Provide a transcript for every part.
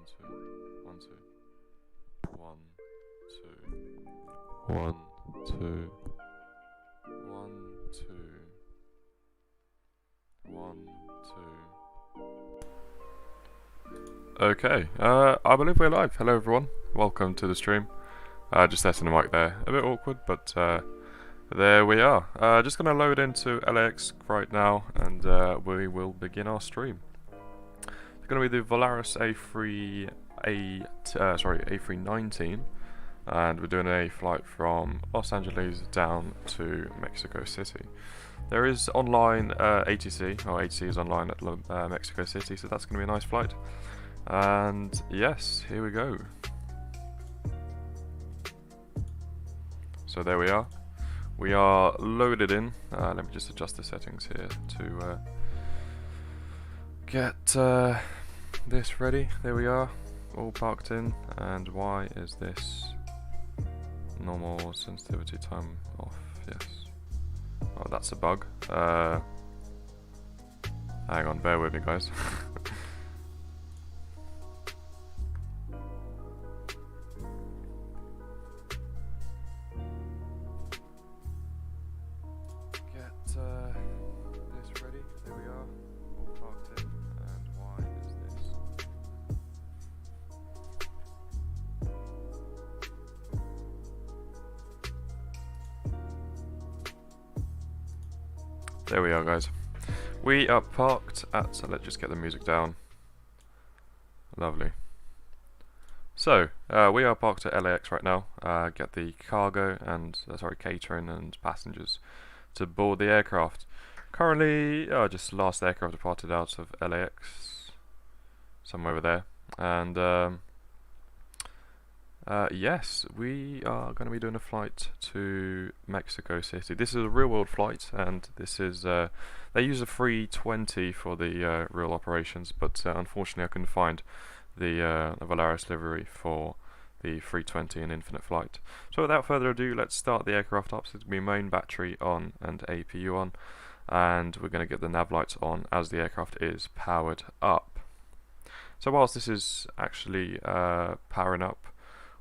two, 1, 2. 1, 2. 1, 2. 1, 2. 1, 2. Okay, I believe we're live. Hello everyone, welcome to the stream. Just testing the mic there, a bit awkward, but there we are. Just gonna load into LAX right now, and we will begin our stream. It's gonna be the Rarest A319, and we're doing a flight from Los Angeles down to Mexico City. There is online ATC, or ATC is online at Mexico City, so that's gonna be a nice flight. And yes, here we go. So there we are. We are loaded in. Let me just adjust the settings here to get this ready. There we are, all parked in. And why is this normal sensitivity time off? Yes. Oh, that's a bug. Hang on, bear with me, guys. This ready. There we are, all parked in. And why is this? There we are, guys. We are parked at, so let's just get the music down. Lovely. So, we are parked at LAX right now. Get the cargo and, catering and passengers to board the aircraft. Currently, just last aircraft departed out of LAX, somewhere over there. And yes, we are going to be doing a flight to Mexico City. This is a real-world flight, and this is they use a 320 for the real operations, but unfortunately, I couldn't find the Rarest livery for the 320 and infinite flight. So without further ado, let's start the aircraft up. So it's going to be main battery on and APU on, and we're going to get the nav lights on as the aircraft is powered up. So whilst this is actually powering up,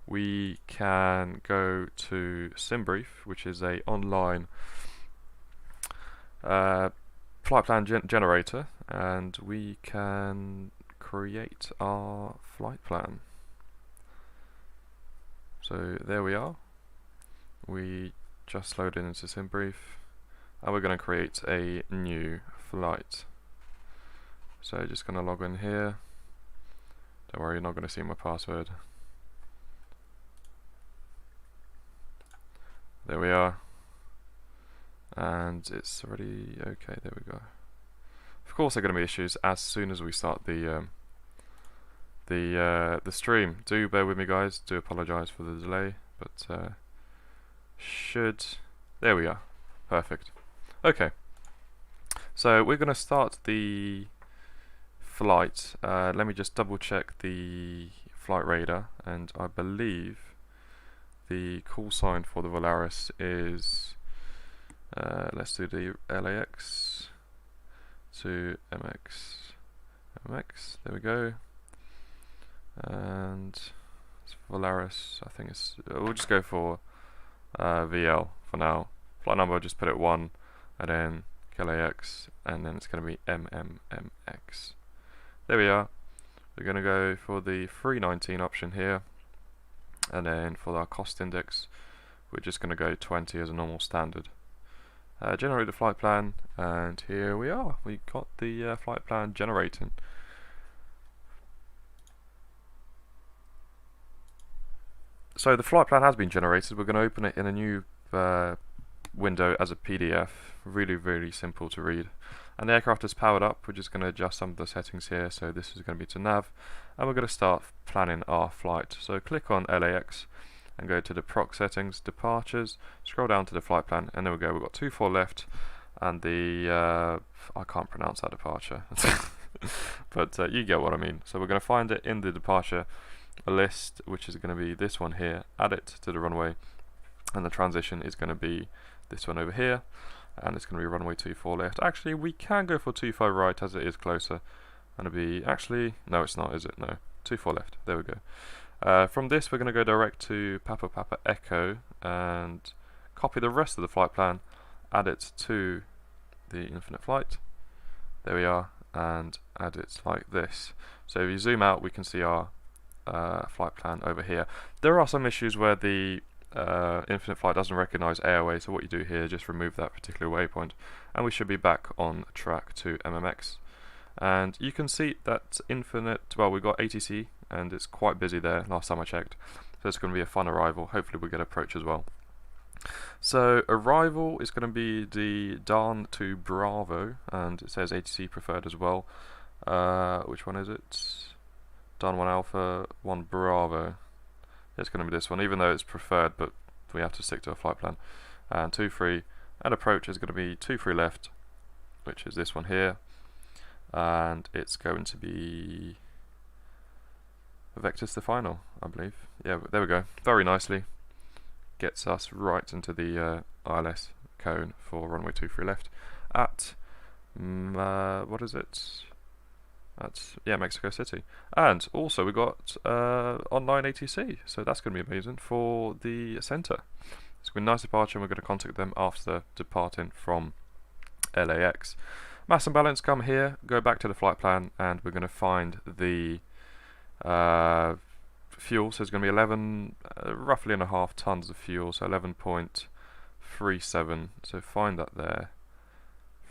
we can go to SimBrief, which is a online flight plan generator, and we can create our flight plan. So there we are. We just loaded into SimBrief, and we're going to create a new flight. So just going to log in here. Don't worry, you're not going to see my password. There we are. And it's already okay. There we go. Of course, there are going to be issues as soon as we start the stream. Do bear with me, guys. Do apologise for the delay, but there we are. Perfect. Okay. So we're going to start the flight. Let me just double check the flight radar, and I believe the call sign for the Rarest is let's do the LAX to MX. There we go. And Rarest, I think it's, we'll just go for VL for now. Flight number, I'll just put it 1, and then KLAX, and then it's going to be MMMX. There we are. We're going to go for the 319 option here, and then for our cost index, we're just going to go 20 as a normal standard. Generate the flight plan, and here we are. We got the flight plan generating. So the flight plan has been generated. We're going to open it in a new window as a PDF. Really, really simple to read. And the aircraft is powered up. We're just going to adjust some of the settings here. So this is going to be to nav. And we're going to start planning our flight. So click on LAX and go to the proc settings, departures, scroll down to the flight plan, and there we go. We've got 24 left. And the, I can't pronounce that departure. But you get what I mean. So we're going to find it in the departure a list, which is going to be this one here, add it to the runway, and the transition is going to be this one over here, and it's going to be runway 24 left. Actually, we can go for 25 right as it is closer, and it'll be, actually, no it's not, is it? No, 24 left. There we go. From this, we're going to go direct to Papa Papa Echo and copy the rest of the flight plan, add it to the infinite flight. There we are, and add it like this. So if you zoom out, we can see our flight plan over here. There are some issues where the infinite flight doesn't recognize AOA, so what you do here, just remove that particular waypoint, and we should be back on track to MMX. And you can see that infinite, well, we've got ATC, and it's quite busy there last time I checked, so it's going to be a fun arrival. Hopefully we get approach as well. So arrival is going to be the Dan to Bravo, and it says ATC preferred as well. Which one is it? Dan 1 Alpha 1 Bravo. It's going to be this one, even though it's preferred, but we have to stick to a flight plan. And 2-3, and approach is going to be 2-3 left, which is this one here, and it's going to be Vectis the final, I believe. Yeah, there we go. Very nicely. Gets us right into the ILS cone for runway 23 left at what is it? That's Mexico City. And also we got online ATC, so that's going to be amazing for the center. It's going to be a nice departure, and we're going to contact them after departing from LAX. Mass and balance, come here, go back to the flight plan, and we're going to find the fuel. So it's going to be 11, roughly and a half tons of fuel, so 11.37. So find that there.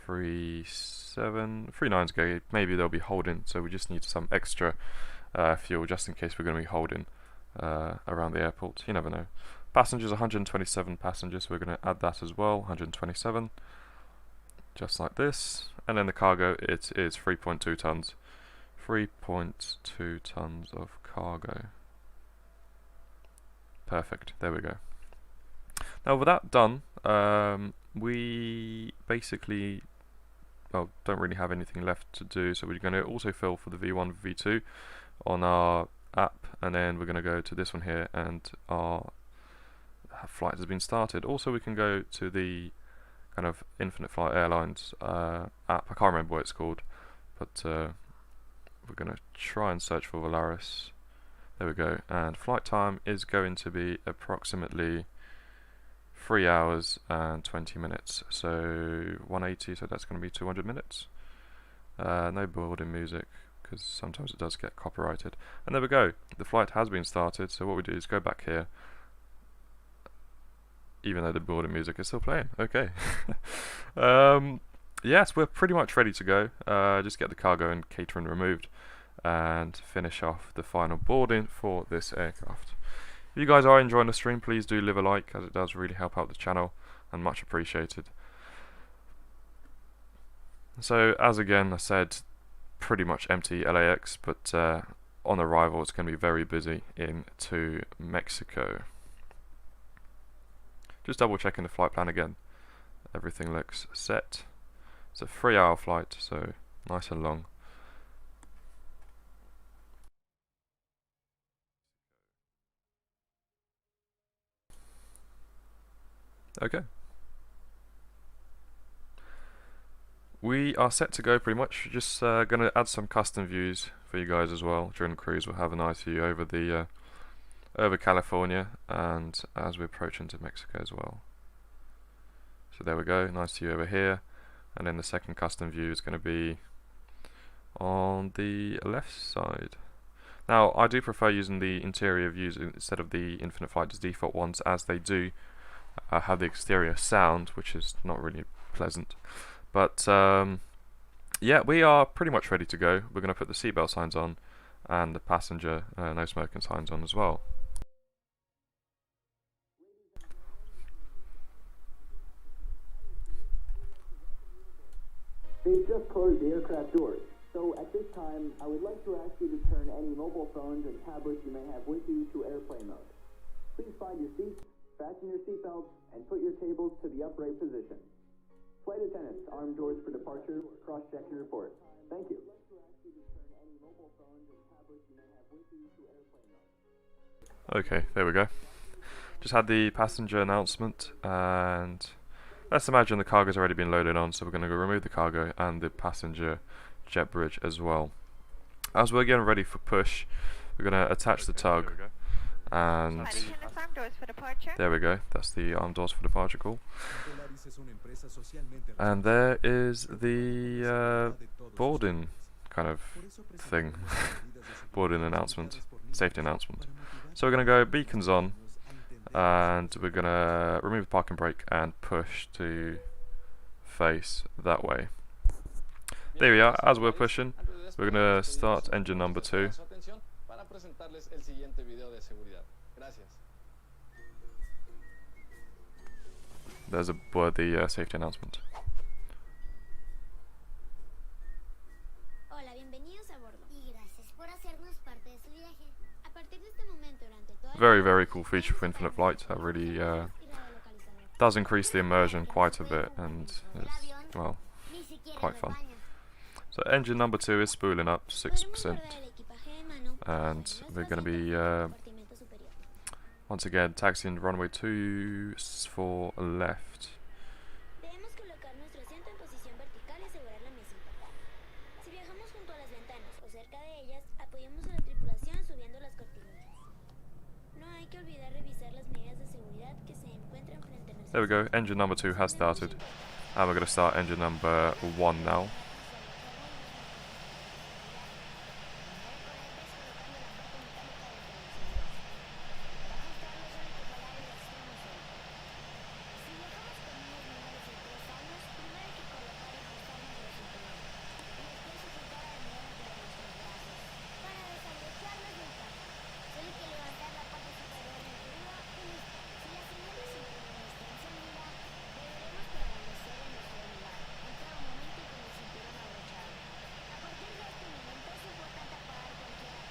39's good. Maybe they'll be holding, so we just need some extra fuel just in case we're going to be holding around the airport. You never know. Passengers, 127 passengers, so we're going to add that as well. 127, just like this. And then the cargo, it is 3.2 tons. 3.2 tons of cargo. Perfect. There we go. Now with that done, we basically don't really have anything left to do, so we're going to also fill for the V1, V2 on our app, and then we're going to go to this one here, and our flight has been started. Also, we can go to the kind of Infinite Flight Airlines app. I can't remember what it's called, but we're going to try and search for Rarest. There we go, and flight time is going to be approximately 3 hours and 20 minutes, so 180, so that's going to be 200 minutes. No boarding music, because sometimes it does get copyrighted. And there we go, the flight has been started, so what we do is go back here, even though the boarding music is still playing. Okay. Yes, we're pretty much ready to go. Just get the cargo and catering removed, and finish off the final boarding for this aircraft. If you guys are enjoying the stream, please do leave a like, as it does really help out the channel, and much appreciated. So, as again I said, pretty much empty LAX, but on arrival it's going to be very busy into Mexico. Just double checking the flight plan again. Everything looks set. It's a 3-hour flight, so nice and long. Okay. We are set to go pretty much. Just going to add some custom views for you guys as well during the cruise. We'll have a nice view over the over California, and as we approach into Mexico as well. So there we go, nice view over here, and then the second custom view is going to be on the left side. Now I do prefer using the interior views instead of the Infinite Flight's default ones, as they do have the exterior sound, which is not really pleasant. But yeah, we are pretty much ready to go. We're going to put the seatbelt signs on and the passenger no smoking signs on as well. They've just closed the aircraft doors, so at this time I would like to ask you to turn any mobile phones and tablets you may have with you to airplane mode. Please find your seats, fasten your seatbelts, and put your tables to the upright position. Flight attendants, arm doors for departure, cross-check your report. Thank you. Okay, there we go. Just had the passenger announcement, and let's imagine the cargo's already been loaded on, so we're going to go remove the cargo and the passenger jet bridge as well. As we're getting ready for push, We're going to attach the tug, and there we go. That's the arm doors for departure call. And there is the boarding kind of thing, boarding announcement, safety announcement. So we're going to go beacons on, and we're going to remove the parking brake and push to face that way. There we are. As we're pushing, we're going to start engine number 2. There's the safety announcement. Very, very cool feature for Infinite Flight. That really does increase the immersion quite a bit, and it's, well, quite fun. So engine number 2 is spooling up 6%, and we're going to be once again taxiing runway 24 left. There we go, engine number 2 has started, and we're going to start engine number 1 now.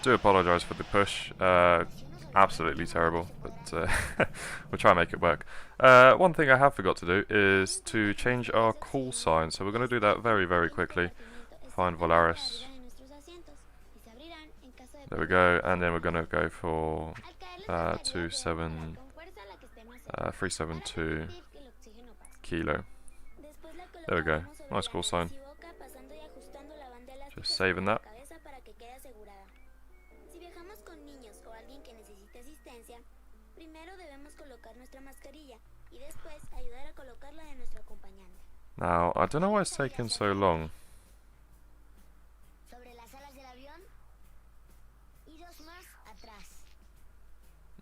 Do apologise for the push, absolutely terrible, but we'll try and make it work. One thing I have forgot to do is to change our call sign, so we're going to do that very, very quickly. Find Rarest. There we go, and then we're going to go for 372 Kilo. There we go, nice call sign. Just saving that. Now, I don't know why it's taking so long.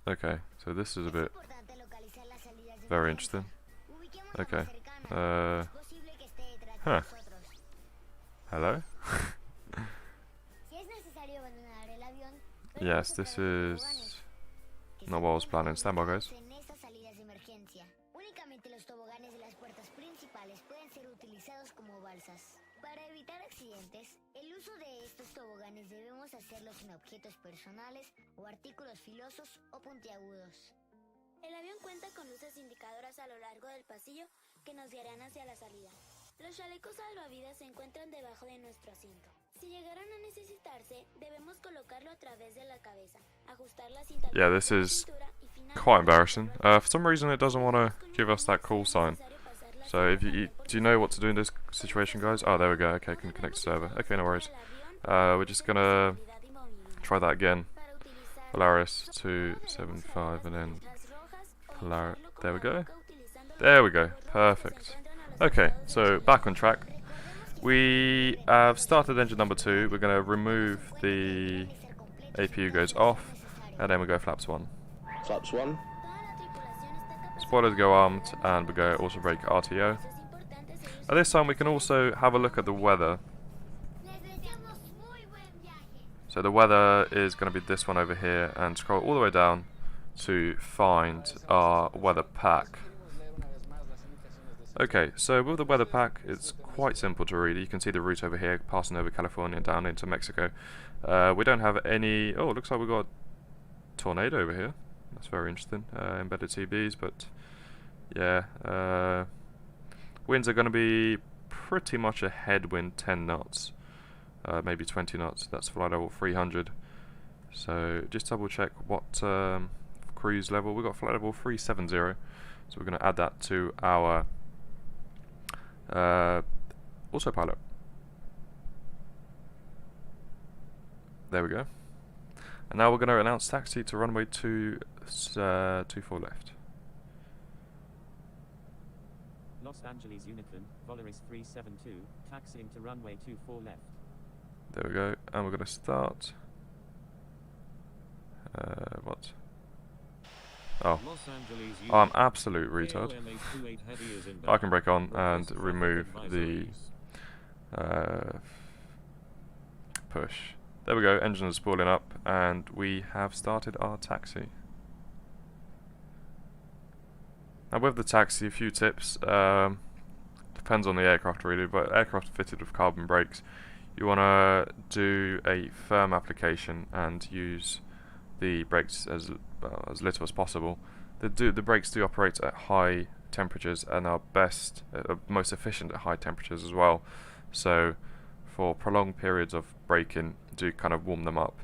Okay, so this is a bit very interesting. Okay, huh. Hello? Yes, this is not what I was planning. Stand by, guys. Para evitar accidentes, el uso de estos toboganes debemos hacerlo sin objetos personales o artículos filosos o puntiagudos. El avión cuenta con luces indicadoras a lo largo del pasillo que nos guiarán hacia la salida. Los chalecos salvavidas se encuentran debajo de nuestro asiento. Si llegaran a necesitarse, debemos colocarlo a través de la cabeza, ajustar la cinta. Yeah, this is quite embarrassing. For some reason it doesn't want to give us that call sign. So if you do you know what to do in this situation, guys? Oh, there we go. Okay, can connect to server. Okay, no worries. We're just gonna try that again. Polaris 275 and then Polaris. There we go. There we go. Perfect. Okay, so back on track. We have started engine number 2. We're gonna remove the APU goes off, and then we go flaps 1. Flaps 1. Spoilers go armed, and we go also brake RTO. At this time we can also have a look at the weather. So the weather is going to be this one over here, and scroll all the way down to find our weather pack. Okay, so with the weather pack it's quite simple to read. You can see the route over here, passing over California and down into Mexico. We don't have any... Oh, it looks like we've got a tornado over here. That's very interesting. Embedded CBs, but yeah, winds are going to be pretty much a headwind 10 knots, maybe 20 knots. That's flight level 300. So just double check what cruise level. We've got flight level 370, so we're going to add that to our autopilot. There we go. And now we're going to announce taxi to runway 24 left. Los Angeles Unicorn, Rarest 372, taxiing to runway 24 left. There we go, and we're going to start. What? Oh. I'm absolute retard. I can break on and remove the push. There we go, engine is spooling up, and we have started our taxi. Now with the taxi, a few tips. Depends on the aircraft really, but aircraft fitted with carbon brakes, you want to do a firm application and use the brakes as little as possible. The brakes do operate at high temperatures and are most efficient at high temperatures as well. So for prolonged periods of braking, do kind of warm them up.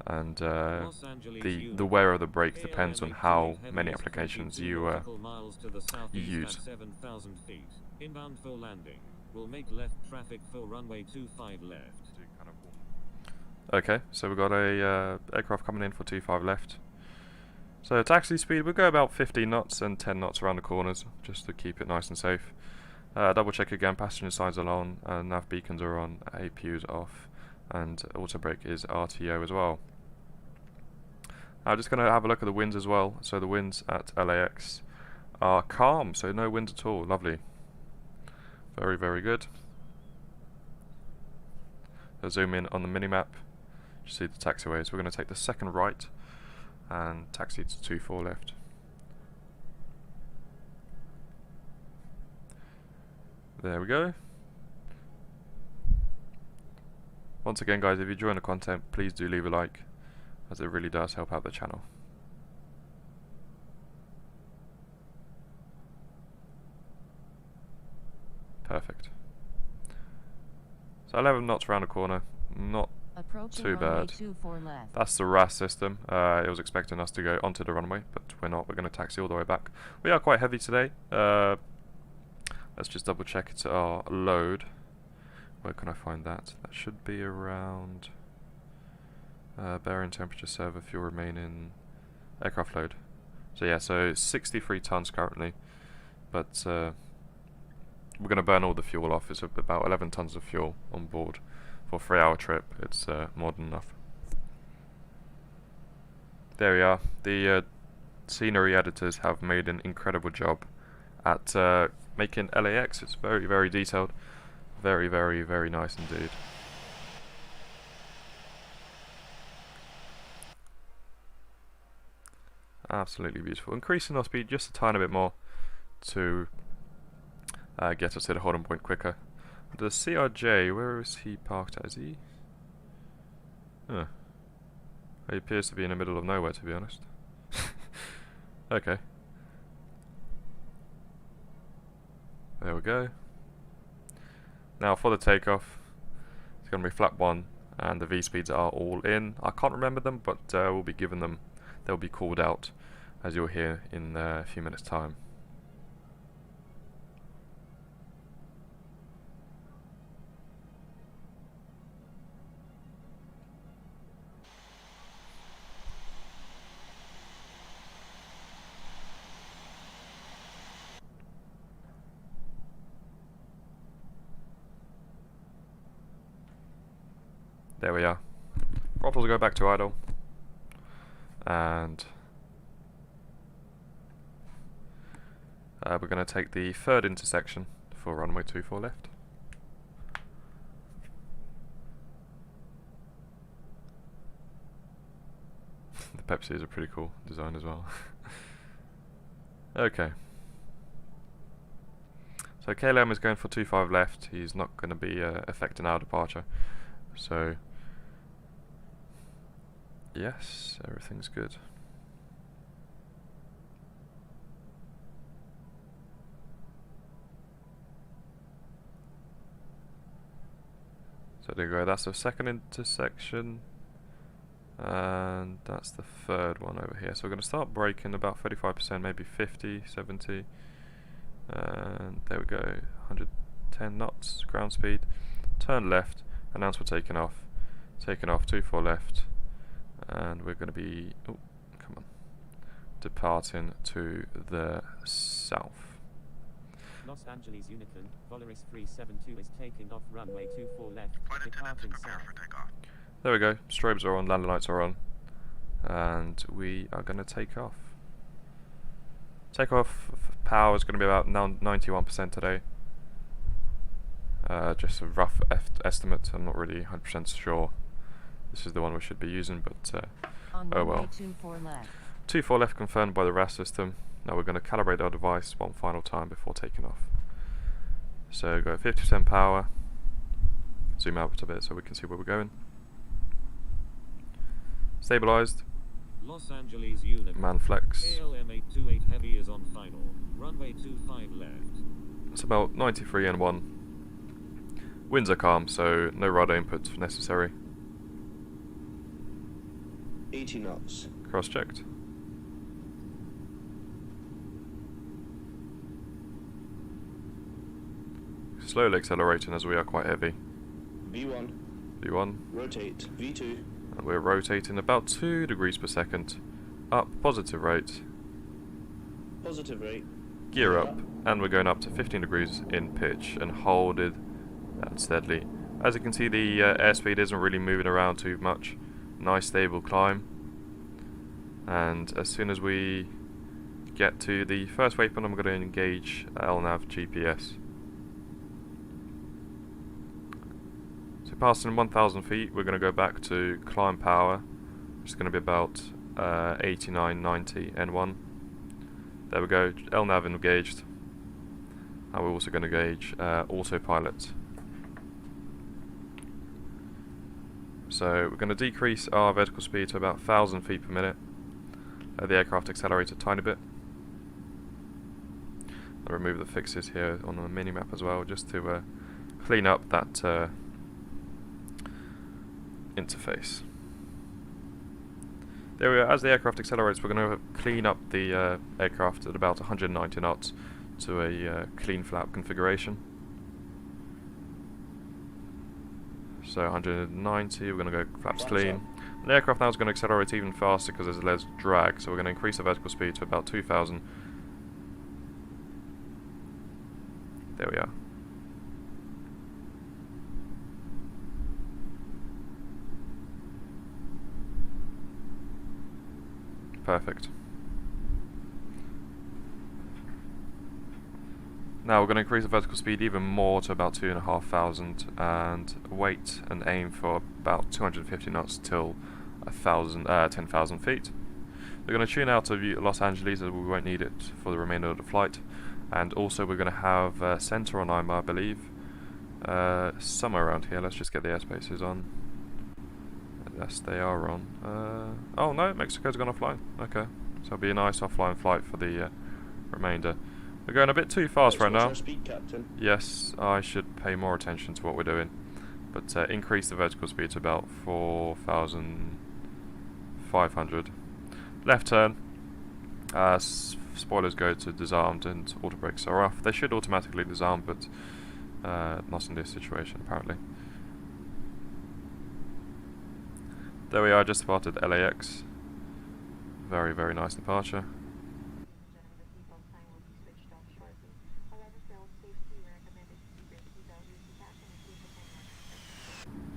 And the wear of the brakes depends on how many applications you use. Inbound for landing. We'll make left traffic for runway 25 left. Okay, so we've got a aircraft coming in for 25 left. So taxi speed, we'll go about 15 knots and 10 knots around the corners, just to keep it nice and safe. Double check again, passenger signs are on, nav beacons are on, APU's off, and auto brake is RTO as well. I'm just going to have a look at the winds as well. So the winds at LAX are calm, so no wind at all. Lovely. Very, very good. So zoom in on the minimap. You see the taxiways. We're going to take the second right and taxi to 24 left. There we go. Once again guys, if you enjoy the content, please do leave a like, as it really does help out the channel. Perfect. So 11 knots around the corner, not too bad. That's the Rarest system. It was expecting us to go onto the runway, but we're not. We're going to taxi all the way back. We are quite heavy today. Let's just double check it's our load. Where can I find that? That should be around bearing temperature, server, fuel remaining, aircraft load. So yeah, so 63 tons currently, but we're going to burn all the fuel off. It's about 11 tons of fuel on board for a 3-hour trip. It's more than enough. There we are. The scenery editors have made an incredible job at making LAX. It's very, very detailed. Very, very, very nice indeed. Absolutely beautiful. Increasing our speed just a tiny bit more to get us to the holding point quicker. The CRJ, where is he parked at? Is he? Huh. He appears to be in the middle of nowhere, to be honest. Okay. There we go. Now for the takeoff, it's going to be flap 1, and the V-speeds are all in. I can't remember them, but we'll be given them. They'll be called out, as you'll hear in a few minutes' time. There we are. Throttles will go back to idle. And we're going to take the third intersection for runway 24 left. The Pepsi is a pretty cool design as well. Okay. So KLM is going for 25 left. He's not going to be affecting our departure. So yes, everything's good. So there you go, that's the second intersection, and that's the third one over here. So we're going to start braking about 35%, maybe 50, 70, and there we go, 110 knots ground speed. Turn left, announce we're taking off 24 left, And we're going to be, oh, come on, departing to the south. Los Angeles Unicorn, Volaris 372 is taking off runway 24 left, departing south. There we go, strobes are on, landing lights are on, and we are going to take off. Takeoff power is going to be about 91% today. Just a rough estimate, I'm not really 100% sure. This is the one we should be using, but oh well. 24 left confirmed by the Rarest system. Now we're going to calibrate our device one final time before taking off. So go 50% power, zoom out a bit so we can see where we're going. Stabilized. Los Angeles Unicorn. Man flex. KLM-828 heavy is on final. Runway 25 left. It's about 93 and 1. Winds are calm, so no radar input necessary. 80 knots. Cross checked. Slowly accelerating as we are quite heavy. V1. V1. Rotate. V2. And we're rotating about 2 degrees per second. Up, positive rate. Positive rate. Gear up, and we're going up to 15 degrees in pitch and hold it steadily. As you can see, the airspeed isn't really moving around too much. Nice stable climb. And as soon as we get to the first waypoint, I'm going to engage LNAV GPS. So passing 1,000 feet, we're going to go back to climb power, which is going to be about 89, 90 N1. There we go, LNAV engaged. And we're also going to engage autopilot. So we're going to decrease our vertical speed to about 1,000 feet per minute. The aircraft accelerates a tiny bit. I'll remove the fixes here on the mini-map as well, just to clean up that interface. There we are. As the aircraft accelerates, we're going to clean up the aircraft at about 190 knots to a clean flap configuration. So 190, we're going to go flaps clean. And the aircraft now is going to accelerate even faster because there's less drag, so we're going to increase the vertical speed to about 2,000. There we are. Perfect. Now we're going to increase the vertical speed even more to about 2,500 and wait and aim for about 250 knots till 10,000 feet. We're going to tune out of Los Angeles as we won't need it for the remainder of the flight, and also we're going to have center on IMA, I believe, somewhere around here. Let's just get the airspaces on. Yes, they are on. Oh no, Mexico's gone offline. Okay, so it'll be a nice offline flight for the remainder. We're going a bit too fast right now. Speed, Captain. Yes, I should pay more attention to what we're doing. But increase the vertical speed to about 4,500. Left turn. Spoilers go to disarmed and auto brakes are off. They should automatically disarm, but not in this situation apparently. There we are, just departed LAX. Very, very nice departure.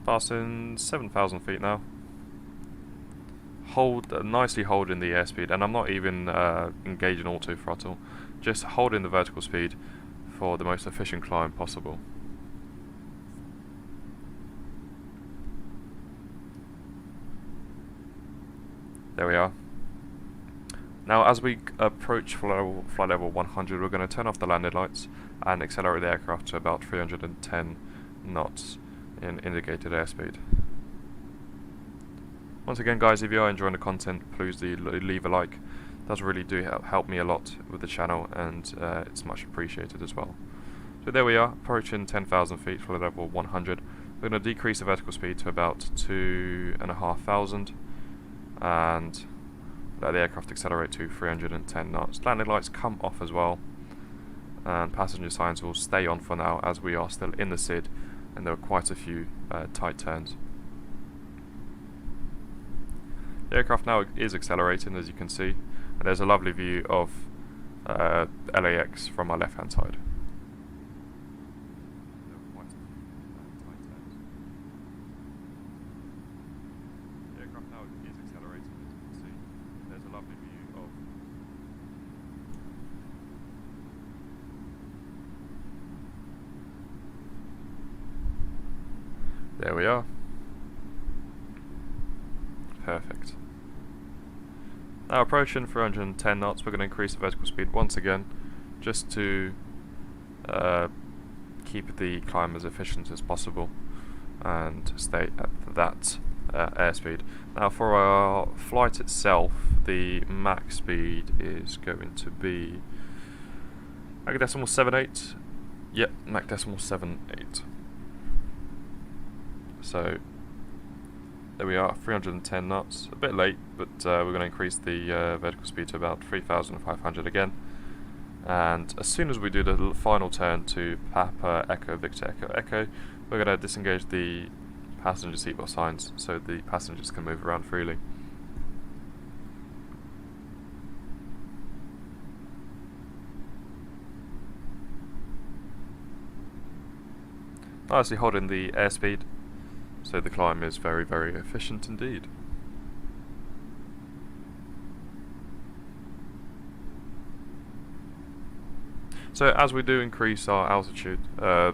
Passing 7,000 feet now. Nicely holding the airspeed, and I'm not even engaging auto throttle, just holding the vertical speed for the most efficient climb possible. There we are. Now as we approach flight level 100, we're going to turn off the landing lights and accelerate the aircraft to about 310 knots in indicated airspeed. Once again guys, if you are enjoying the content, please do leave a like. It does really do help me a lot with the channel, and it's much appreciated as well. So there we are, approaching 10,000 feet, flight level 100. We're going to decrease the vertical speed to about 2,500 and let the aircraft accelerate to 310 knots. Landing lights come off as well, and passenger signs will stay on for now as we are still in the SID and there are quite a few tight turns. The aircraft now is accelerating, as you can see, and there's a lovely view of LAX from our left hand side. The aircraft now is accelerating, as you can see. There's a lovely view of there we are. Perfect. Now approaching 310 knots, we're going to increase the vertical speed once again, just to keep the climb as efficient as possible and stay at that airspeed. Now for our flight itself, the max speed is going to be Mach decimal 78. Yep, Mach decimal 78. So there we are, 310 knots. A bit late, but we're going to increase the vertical speed to about 3,500 again. And as soon as we do the final turn to Papa Echo Victor Echo Echo, we're going to disengage the passenger seatbelt signs so the passengers can move around freely. Nicely holding the airspeed, so the climb is very, very efficient indeed. So as we do increase our altitude, our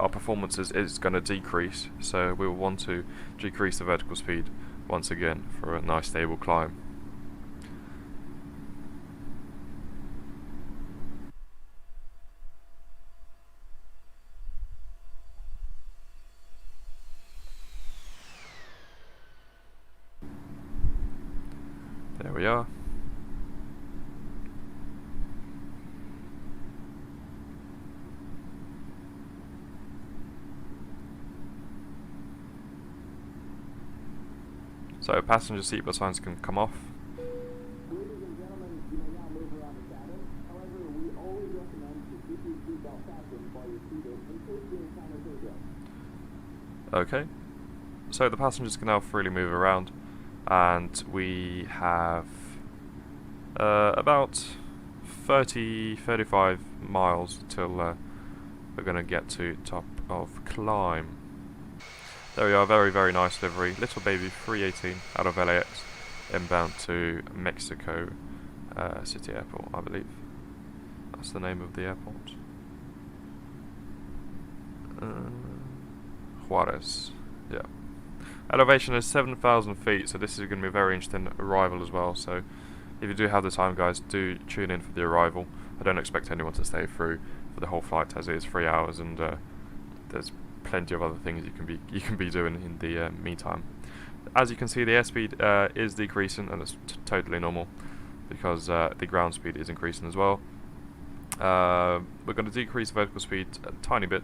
performance is going to decrease, so we will want to decrease the vertical speed once again for a nice stable climb. There we are. So passenger seatbelt signs can come off. Ladies and gentlemen, you may now move around the cabin. However, we always recommend to keep your seatbelt fastened while you're seated in case you encounter takeoff. Okay. So the passengers can now freely move around, and we have about 35 miles till we're going to get to top of climb. There we are, very, very nice livery. Little baby 318 out of LAX, inbound to Mexico City Airport, I believe. That's the name of the airport. Rarest, yeah. Elevation is 7,000 feet, so this is going to be a very interesting arrival as well. So if you do have the time, guys, do tune in for the arrival. I don't expect anyone to stay through for the whole flight, as it is 3 hours, and there's plenty of other things you can be doing in the meantime. As you can see, the airspeed is decreasing, and it's totally normal because the ground speed is increasing as well. We're going to decrease vertical speed a tiny bit,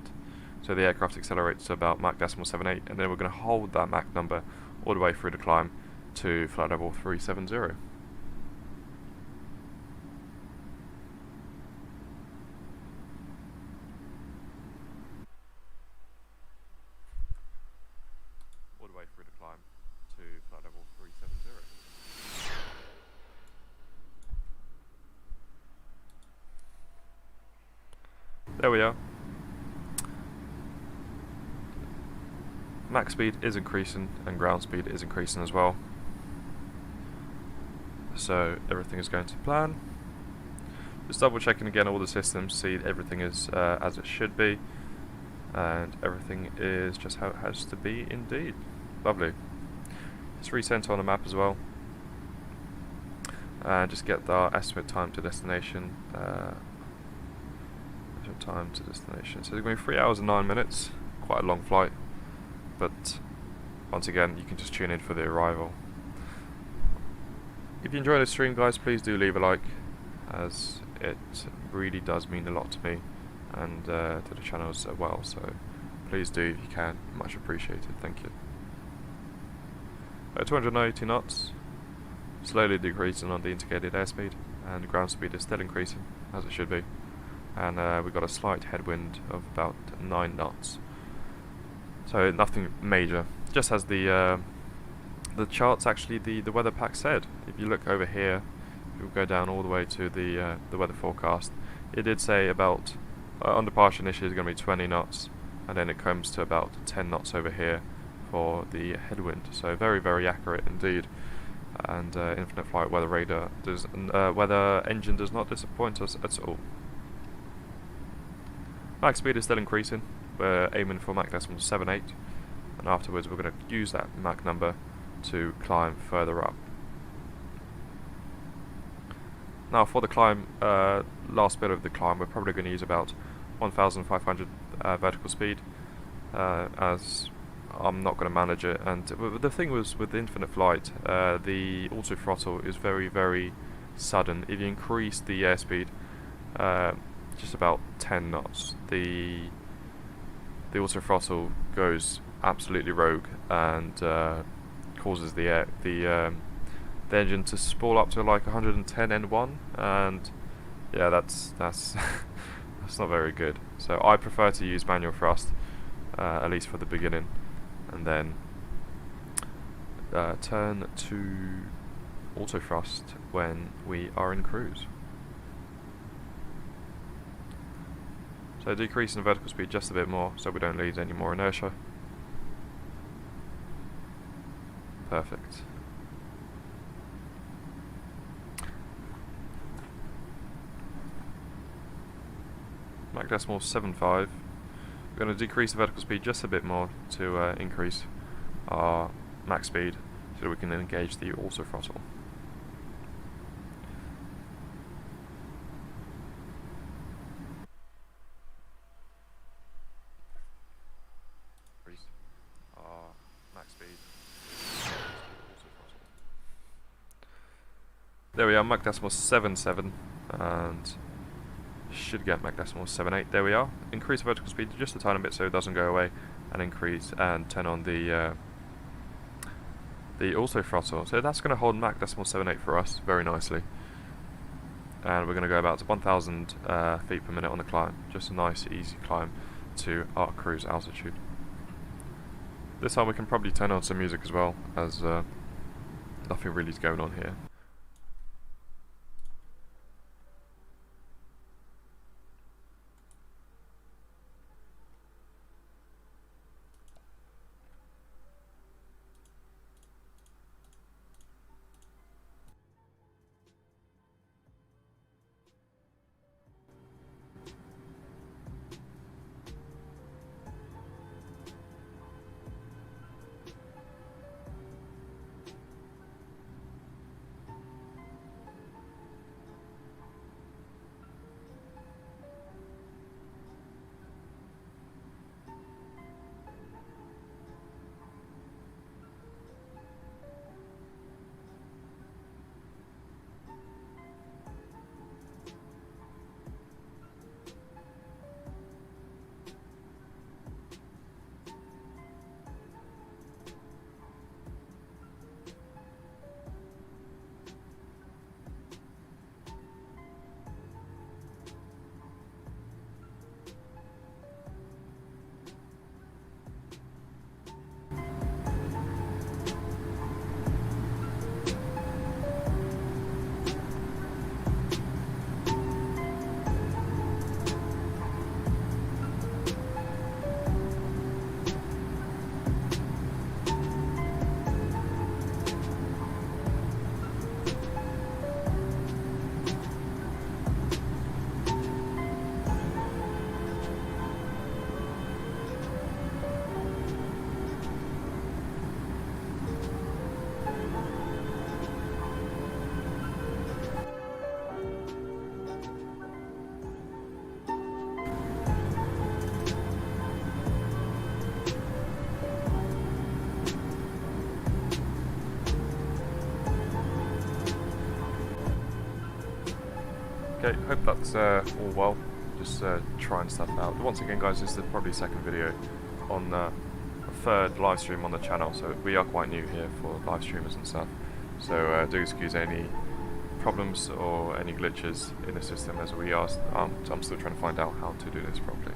so the aircraft accelerates to about Mach decimal 78, and then we're going to hold that Mach number all the way through the climb to flight level 370. All the way through the climb to flight level 370. There we are. Max speed is increasing and ground speed is increasing as well. So everything is going to plan. Just double checking again all the systems, see everything is as it should be, and everything is just how it has to be indeed. Lovely. Just recenter on the map as well. And just get our estimate time to destination. Time to destination. So it's going to be 3 hours and 9 minutes. Quite a long flight. But once again, you can just tune in for the arrival. If you enjoy this stream, guys, please do leave a like, as it really does mean a lot to me and to the channel as well. So please do if you can. Much appreciated. Thank you. 280 knots, slowly decreasing on the indicated airspeed, and ground speed is still increasing as it should be. And we've got a slight headwind of about 9 knots. So nothing major, just as the the charts actually the weather pack said. If you look over here, you'll go down all the way to the weather forecast. It did say about under partial initially is going to be 20 knots, and then it comes to about 10 knots over here for the headwind. So very, very accurate indeed. And Infinite Flight weather radar weather engine does not disappoint us at all. Max speed is still increasing. We're aiming for Mach decimal 78, and afterwards we're going to use that Mach number to climb further up. Now for the climb, last bit of the climb, we're probably going to use about 1,500 vertical speed, as I'm not going to manage it. And the thing was with Infinite Flight, the auto throttle is very, very sudden. If you increase the airspeed just about 10 knots, the auto throttle goes absolutely rogue and causes the engine to spool up to like 110 N1, and yeah, that's that's not very good. So I prefer to use manual thrust, at least for the beginning, and then turn to auto thrust when we are in cruise. So decreasing the vertical speed just a bit more so we don't lose any more inertia. Perfect. Mach decimal 75. We're going to decrease the vertical speed just a bit more to increase our max speed so that we can engage the auto throttle. Increase our max speed. There we are, Mach decimal 77, and should get Mach decimal 78. There we are. Increase the vertical speed just a tiny bit so it doesn't go away, and increase and turn on the auto throttle. So that's going to hold Mach decimal 78 for us very nicely, and we're going to go about 1,000 feet per minute on the climb. Just a nice, easy climb to our cruise altitude. This time we can probably turn on some music as well, as nothing really is going on here. Okay, hope that's all well. Just trying stuff out. Once again, guys, this is probably the second video on a third live stream on the channel, so we are quite new here for live streamers and stuff. So do excuse any problems or any glitches in the system, as we are. I'm still trying to find out how to do this properly.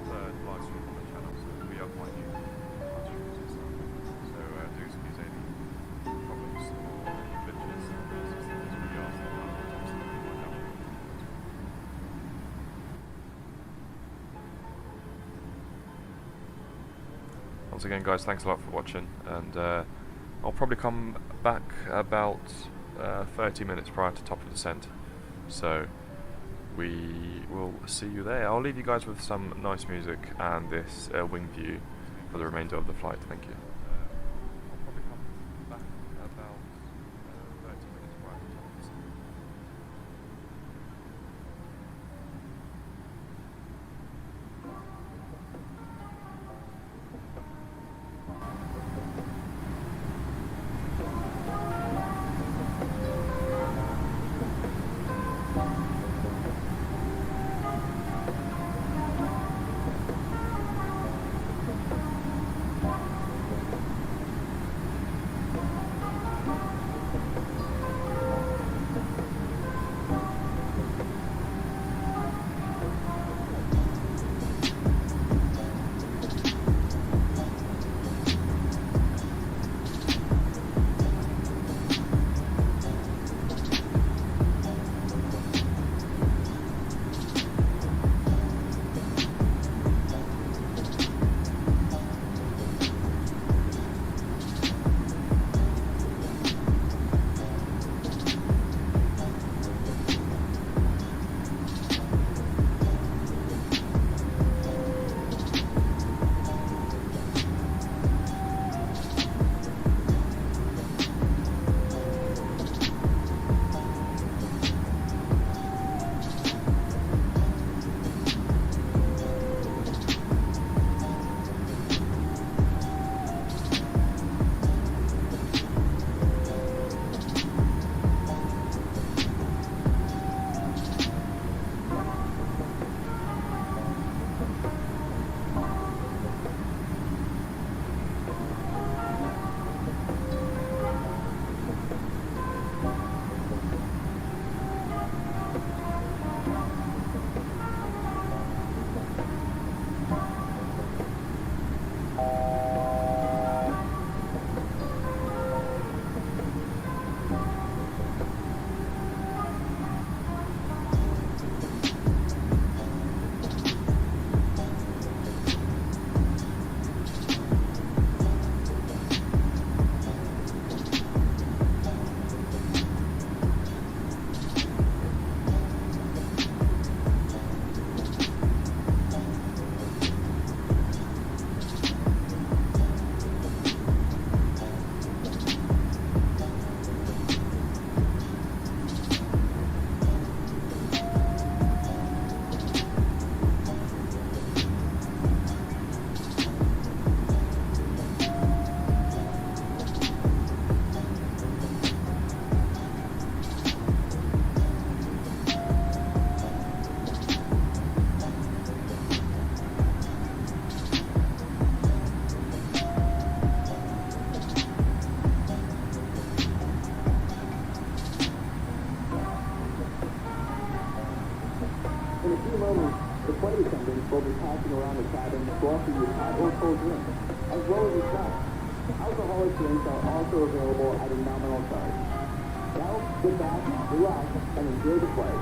Third live stream on the channel, so we are quite new live streamers and stuff. once again, guys, thanks a lot for watching, and I'll probably come back about 30 minutes prior to top of descent, so we will see you there. I'll leave you guys with some nice music and this wing view for the remainder of the flight. Thank you. I'll probably come back about 30 minutes prior to top of descent. In a few moments, the flight attendants will be passing around the cabin to offer you hot or cold drinks, as well as a snack. Alcoholic drinks are also available at a nominal charge. Now, sit back, relax, and enjoy the flight.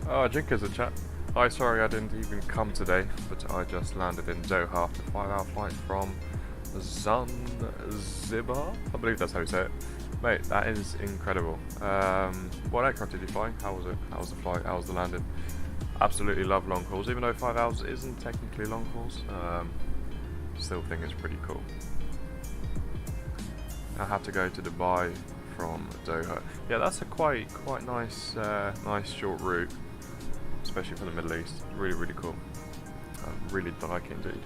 Oh, Jinkers in chat. Hi, sorry I didn't even come today, but I just landed in Doha after a 5-hour flight from Zanzibar. I believe that's how you say it. Mate, that is incredible. What aircraft did you fly? How was it? How was the flight? How was the landing? Absolutely love long hauls, even though 5 hours isn't technically long hauls. Still think it's pretty cool. I had to go to Dubai from Doha. Yeah, that's a quite nice short route, especially from the Middle East. Really, really cool. I really like it indeed.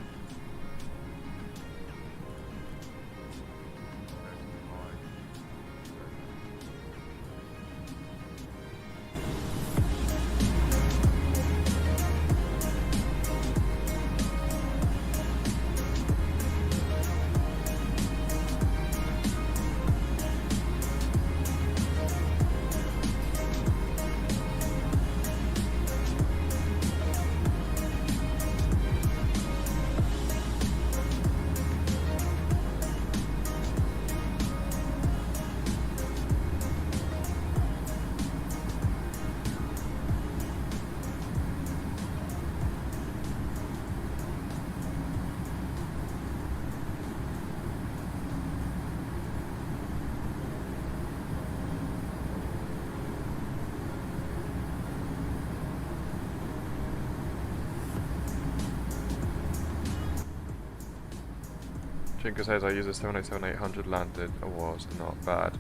Jinka says I use a 787-800 landed, it was not bad.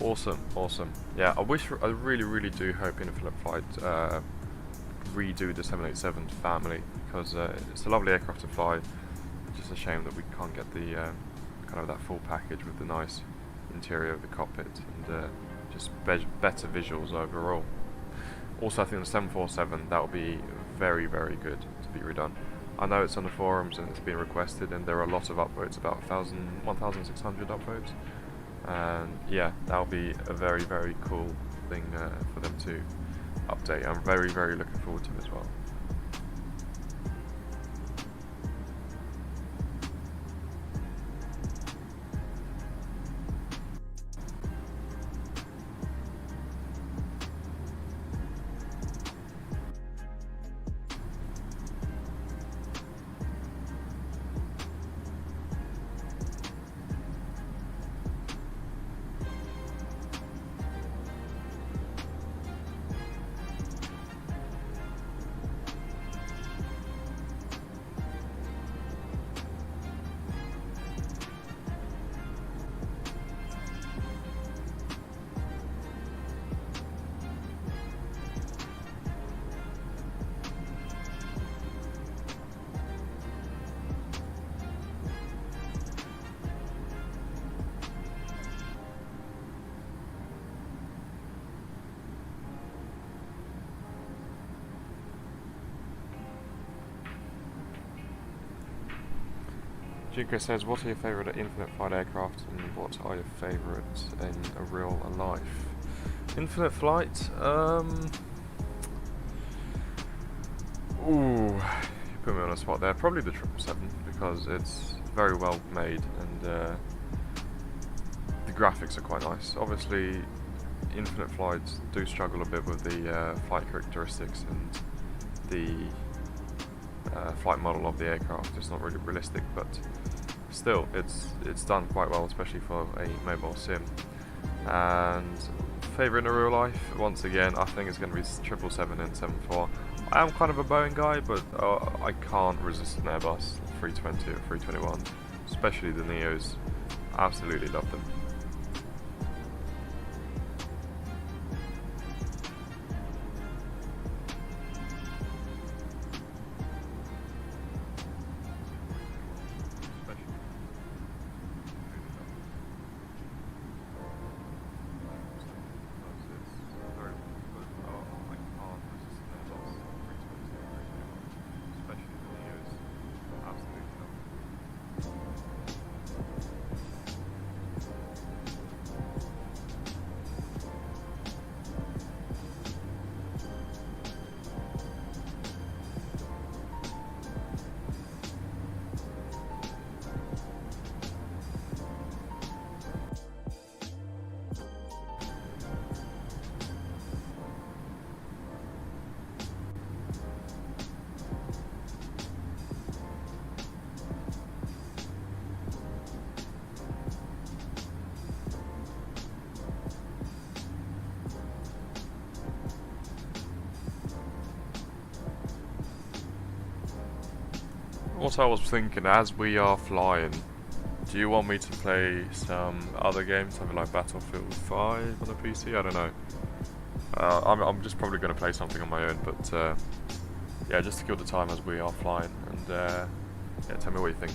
Awesome, awesome. Yeah, I really do hope Infinite Flight redo the 787 family, because it's a lovely aircraft to fly. It's just a shame that we can't get the kind of that full package with the nice interior of the cockpit and just better visuals overall. Also, I think the 747, that will be very good to be redone. I know it's on the forums and it's been requested, and there are a lot of upvotes, about 1,600 upvotes. And yeah, that'll be a very cool thing for them to update. I'm very looking forward to it as well. Jinko says, what are your favourite Infinite Flight aircraft and what are your favourites in real life? Infinite Flight, ooh, you put me on a spot there. Probably the 777 because it's very well made and the graphics are quite nice. Obviously, Infinite Flights do struggle a bit with the flight characteristics and the flight model of the aircraft. It's not really realistic, but still, it's done quite well, especially for a mobile sim. And favourite in real life, once again, I think it's going to be 777 and 74. I am kind of a Boeing guy, but I can't resist an Airbus 320 or 321, especially the Neos. Absolutely love them. What I was thinking, as we are flying, do you want me to play some other games, something like Battlefield 5 on the PC? I don't know. I'm just probably going to play something on my own, but yeah, just to kill the time as we are flying, and yeah, tell me what you think.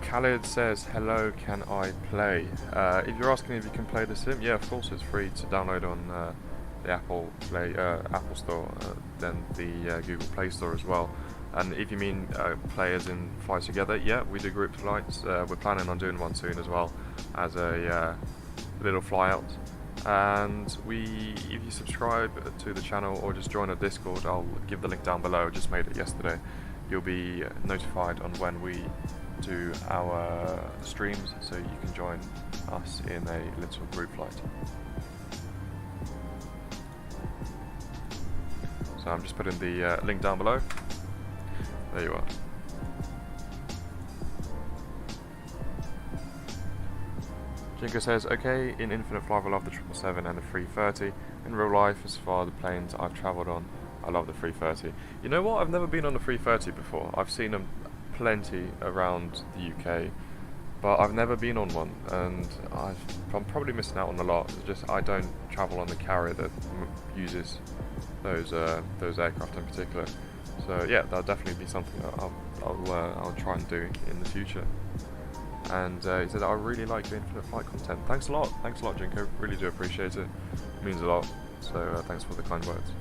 Khaled says, hello, can I play? If you're asking if you can play the sim, yeah, of course, it's free to download on the Apple Store, then the Google Play Store as well. And if you mean play as in fly together, yeah, we do group flights. We're planning on doing one soon as well, as a little fly out. And if you subscribe to the channel or just join our Discord, I'll give the link down below. I just made it yesterday. You'll be notified on when we do our streams, so you can join us in a little group flight. So I'm just putting the link down below. There you are. Jinko says, okay, in Infinite Flight I love the 777 and the 330. In real life, as far as the planes I've travelled on, I love the 330. You know what? I've never been on the 330 before. I've seen them plenty around the UK, but I've never been on one, and I'm probably missing out on a lot. It's just I don't travel on the carrier that uses those aircraft in particular. So yeah, that'll definitely be something that I'll try and do in the future. And he said, I really like the Infinite Flight content. Thanks a lot, Jinko. Really do appreciate it. It means a lot. So thanks for the kind words.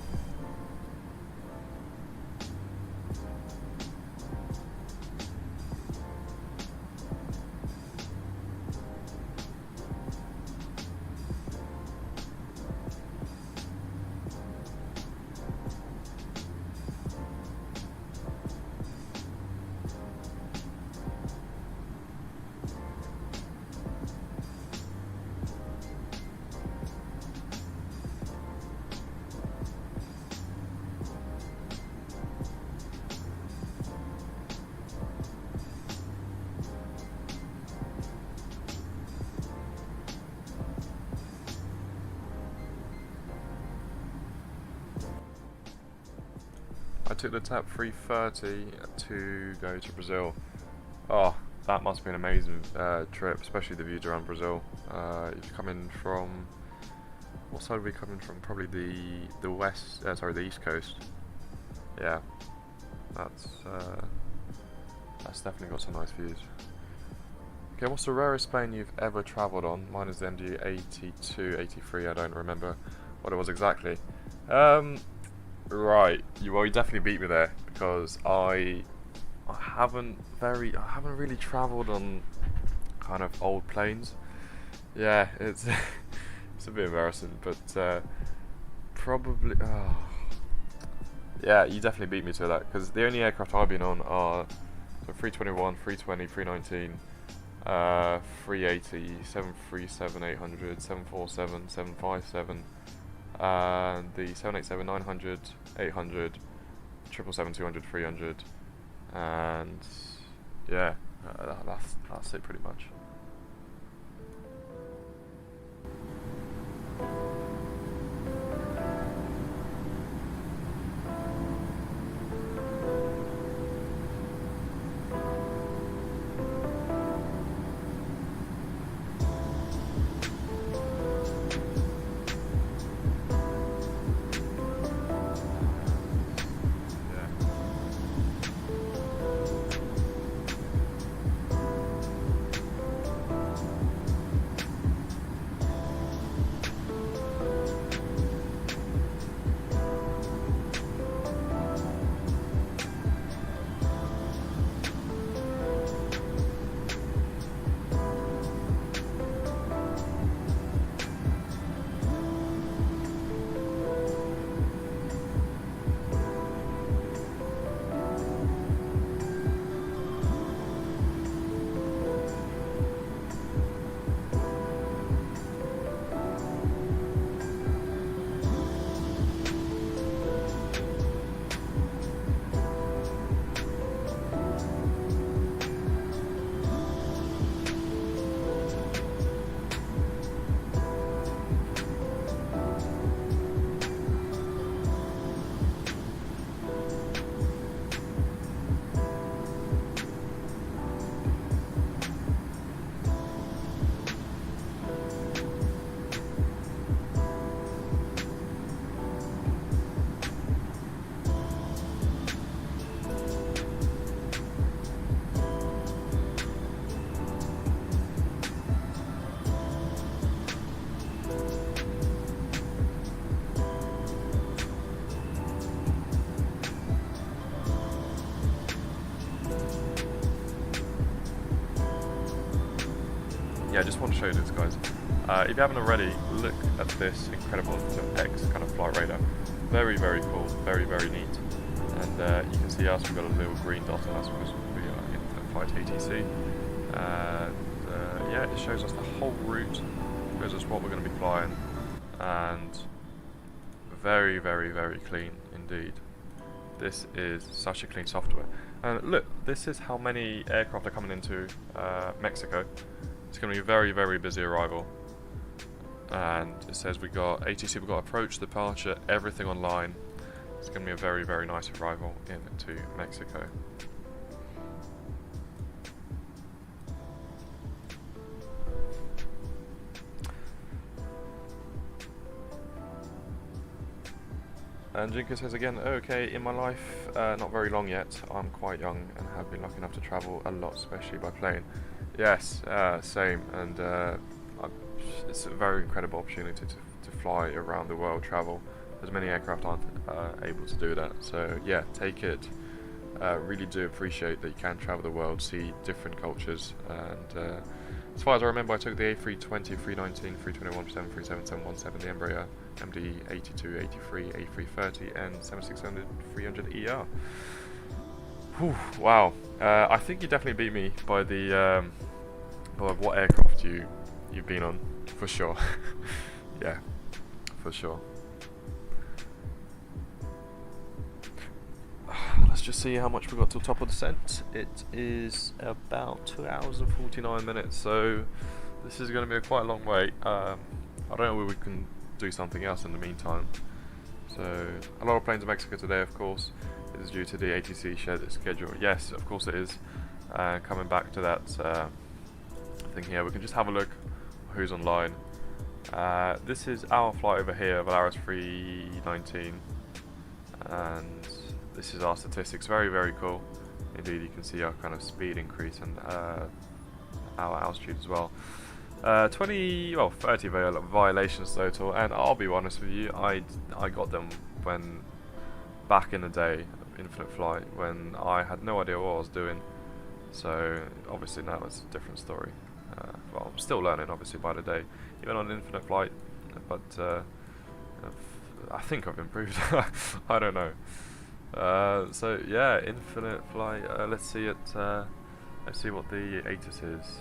I took the TAP 330 to go to Brazil. Oh, that must be an amazing trip, especially the views around Brazil. If you're coming from, what side are we coming from? Probably the west, sorry, the east coast. Yeah, that's definitely got some nice views. Okay, what's the rarest plane you've ever travelled on? Mine is the MD-82, 83. I don't remember what it was exactly. Right, you definitely beat me there, because I haven't really travelled on kind of old planes. Yeah, it's it's a bit embarrassing, but probably yeah, you definitely beat me to that, because the only aircraft I've been on are so 321, 320, 319, 380, 737, 800, 747, 757. The 787, 900, 800, 777, 200, 300, and yeah, that's it pretty much. yeah, I just want to show you this, guys. If you haven't already, look at this incredible X kind of flight radar. Very, very cool, very, very neat. And you can see us, we've got a little green dot on us because we are in flight ATC. And yeah, it shows us the whole route, shows us what we're going to be flying, and very, very, very clean indeed. This is such a clean software. And look, this is how many aircraft are coming into Mexico. It's going to be a very, very busy arrival. And it says we got ATC, we've got approach, departure, everything online. It's going to be a very, very nice arrival into Mexico. And Jinko says again, okay, in my life, not very long yet. I'm quite young and have been lucky enough to travel a lot, especially by plane. Yes, same. And it's a very incredible opportunity to fly around the world, travel. As many aircraft aren't able to do that. So yeah, take it. Really do appreciate that you can travel the world, see different cultures. And as far as I remember, I took the A320, 319, 321, 737, 717, the Embraer, MD 82, 83, A330, and 7600, 300ER. Whew, wow. I think you definitely beat me by the by what aircraft you've been on, for sure. Yeah, for sure. Let's just see how much we got till top of descent. It is about 2 hours and 49 minutes, so this is going to be quite a long wait. I don't know whether we can do something else in the meantime. So a lot of planes in Mexico today, of course. It is due to the ATC schedule. Yes, of course it is. Coming back to that thing here, we can just have a look who's online. This is our flight over here, Rarest 319, and this is our statistics. Very, very cool. Indeed, you can see our kind of speed increase and our altitude as well. 30 violations total, and I'll be honest with you, I got them when back in the day, Infinite Flight, when I had no idea what I was doing. So obviously now it's a different story. Well, I'm still learning obviously by the day, even on Infinite Flight, but I think I've improved. I don't know. So yeah, Infinite Flight. Let's see it. Let's see what the ATIS is.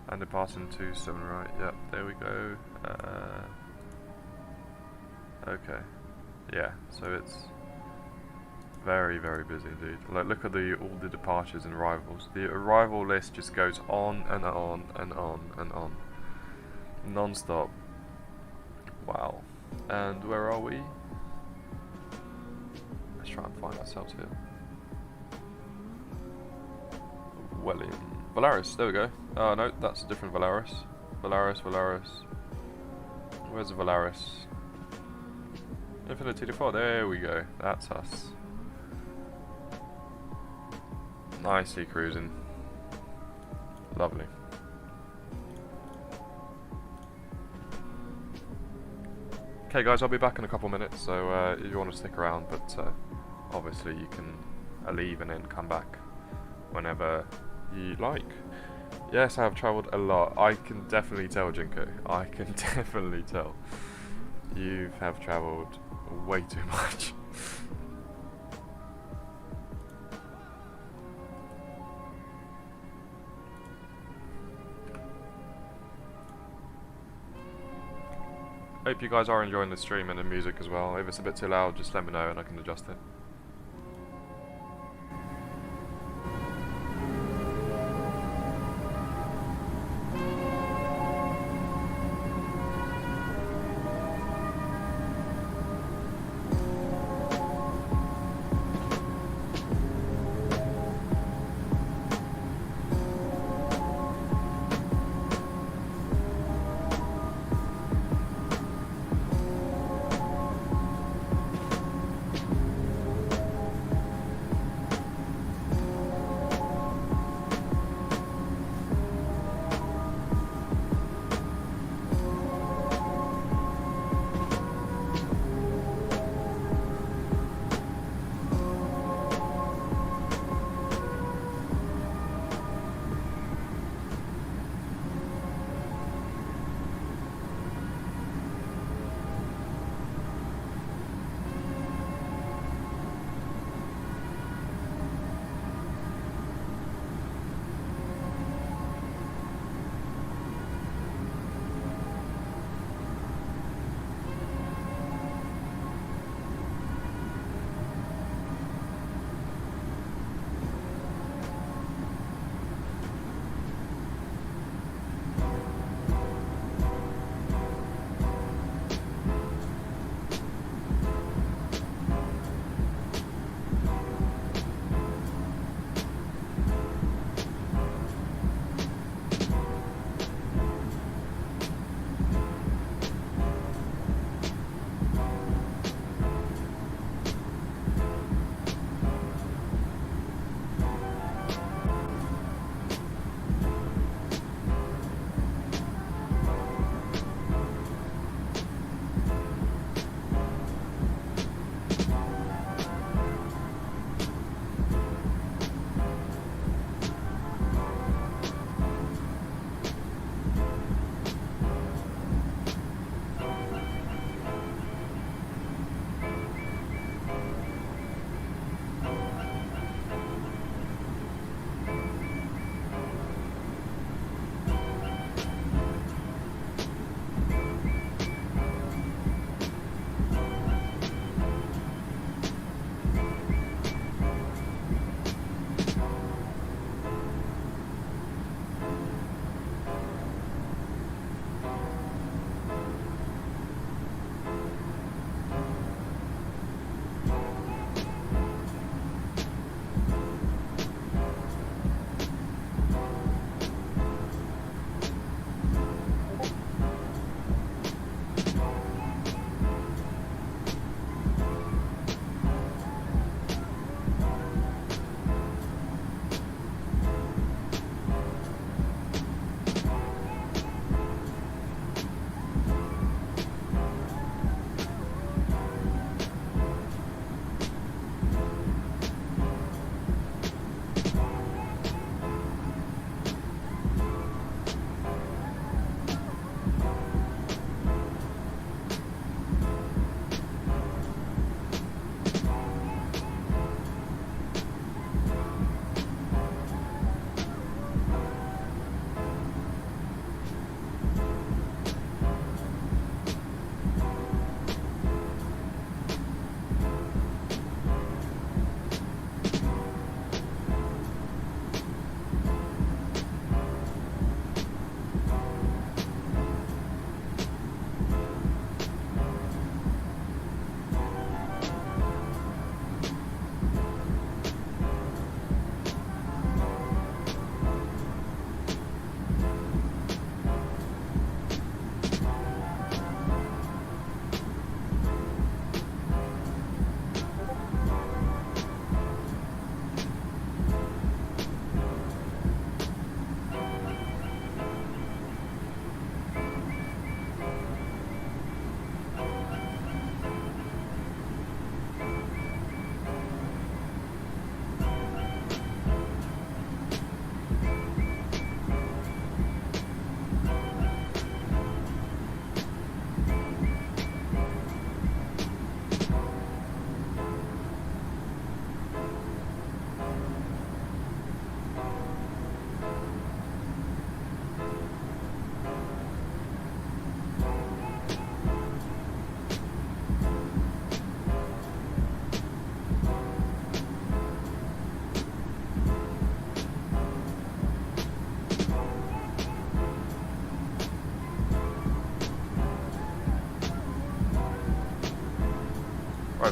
And departing 27, right? Yep, there we go. Okay, yeah. So it's very, very busy indeed. Like, look at all the departures and arrivals. The arrival list just goes on and on and on and on, non-stop. Wow. And where are we? Let's try and find ourselves here. Volaris, there we go. Oh no, that's a different Volaris. Volaris. Where's the Volaris? Infinity to 4, there we go. That's us. Nicely cruising. Lovely. Okay guys, I'll be back in a couple minutes, so if you want to stick around, but obviously you can leave and then come back whenever you like. Yes, I have travelled a lot. I can definitely tell, Jinko. I can definitely tell. You have travelled way too much. Hope you guys are enjoying the stream and the music as well. If it's a bit too loud, just let me know and I can adjust it.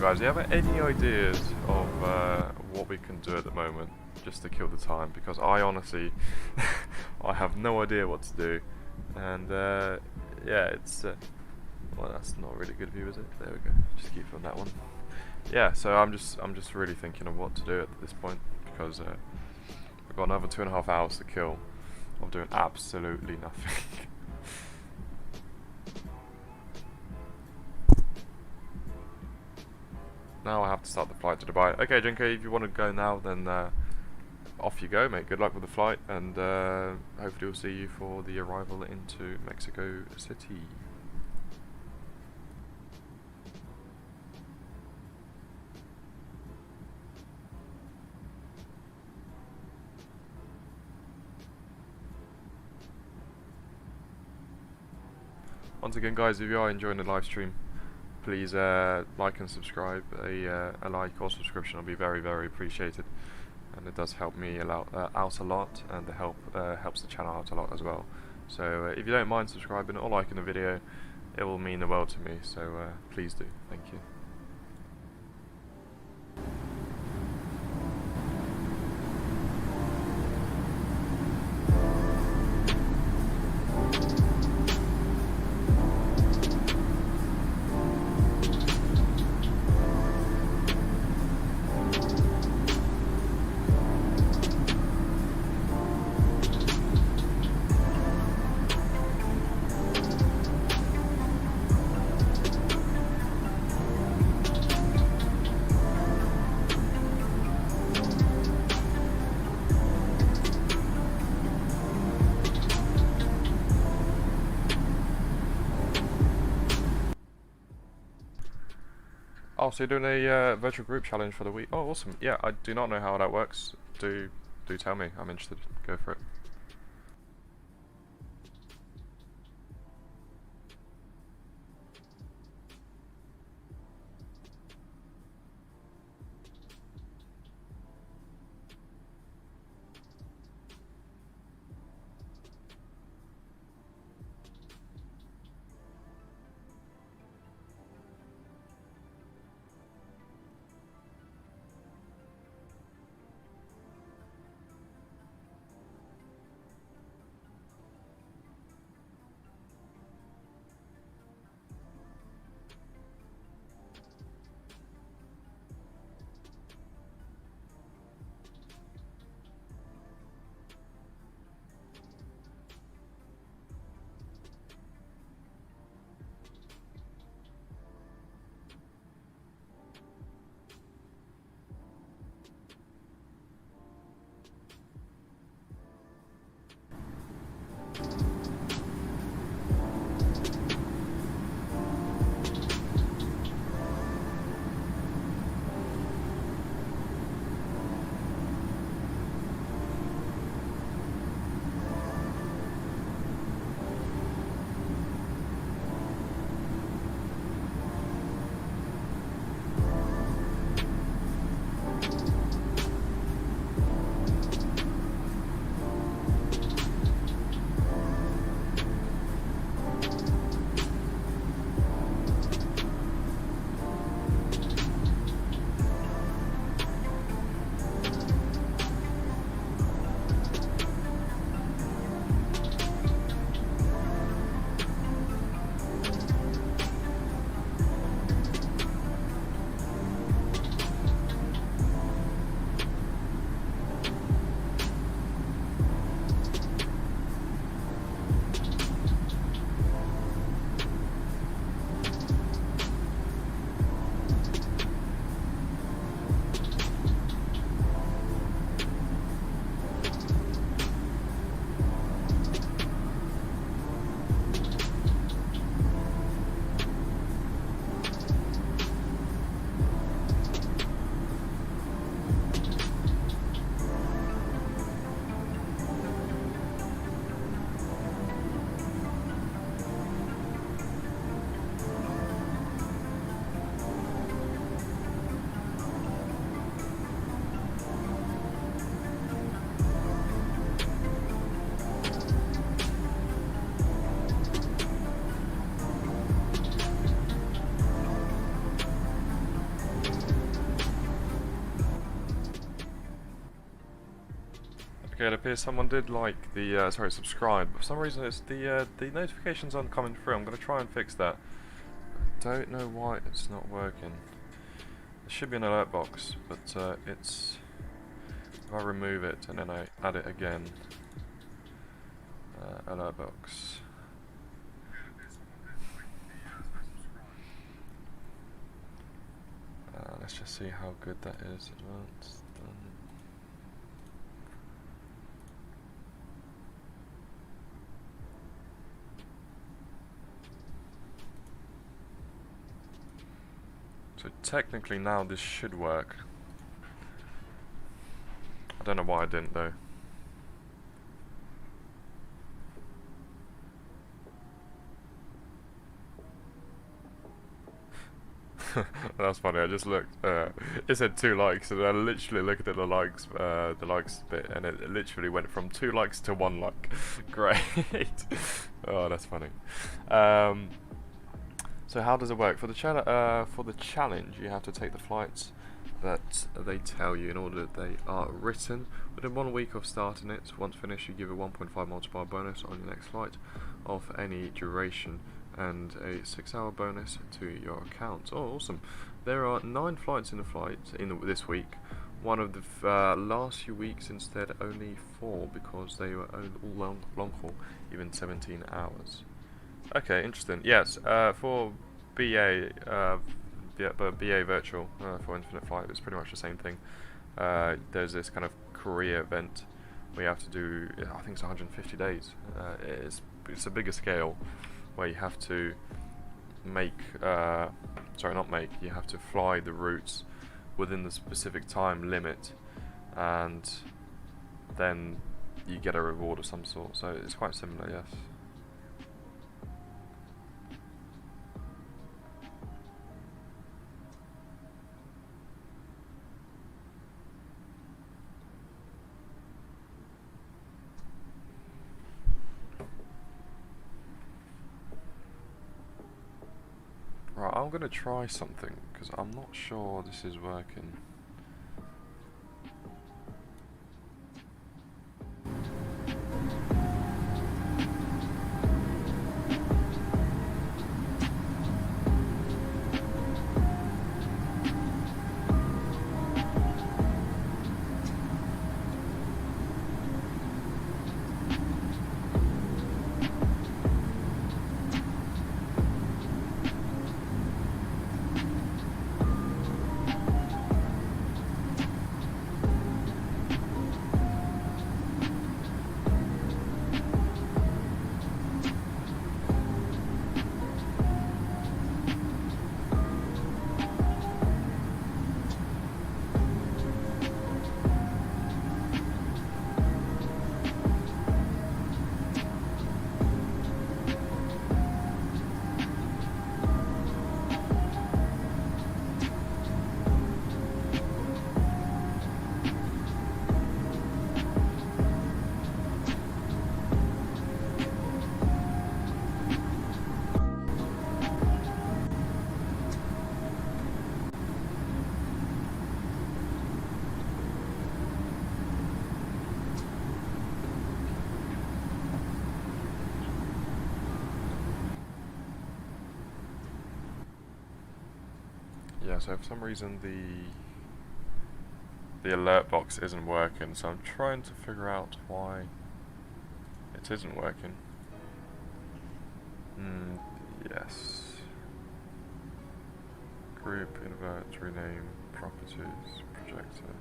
guys, do you have any ideas of what we can do at the moment just to kill the time? Because I honestly, I have no idea what to do, and yeah, it's well, that's not a really good view, is it? There we go. Just keep on that one. Yeah, so I'm just really thinking of what to do at this point, because we've got another 2.5 hours to kill of doing absolutely nothing. Now I have to start the flight to Dubai. Okay, Jinko, if you want to go now, then off you go, mate. Good luck with the flight, and hopefully we'll see you for the arrival into Mexico City. Once again, guys, if you are enjoying the live stream, please like and subscribe. A like or subscription will be very, very appreciated, and it does help me out a lot, and it helps the channel out a lot as well. So if you don't mind subscribing or liking the video, it will mean the world to me, so please do. Thank you. Oh, so you're doing a virtual group challenge for the week? Oh, awesome. Yeah, I do not know how that works. Do tell me. I'm interested. Go for it. Okay, it appears someone did like the, sorry, subscribe. But for some reason it's the notifications aren't coming through. I'm going to try and fix that. I don't know why it's not working. There should be an alert box, but it's... If I remove it and then I add it again, alert box. Let's just see how good that is. Advanced, done. So technically now this should work. I don't know why I didn't though. That's funny. I just looked. It said 2 likes, and I literally looked at the likes bit, and it literally went from 2 likes to 1 like. Great. Oh, that's funny. So how does it work for the challenge? You have to take the flights that they tell you in order that they are written within 1 week of starting it. Once finished, you give a 1.5 multiplier bonus on your next flight of any duration and a 6-hour bonus to your account. Oh, awesome. There are 9 flights in the flight this week. One of the last few weeks instead only 4 because they were all long haul, even 17 hours. Okay, interesting. Yes, for BA, but BA virtual for Infinite Flight, it's pretty much the same thing. There's this kind of career event where you have to do, I think it's 150 days. It's a bigger scale where you have to make, you have to fly the routes within the specific time limit, and then you get a reward of some sort. So it's quite similar, yes. Right, I'm gonna try something because I'm not sure this is working. Yeah, so for some reason the alert box isn't working, so I'm trying to figure out why it isn't working. Yes. Group, invert, rename, properties, projector.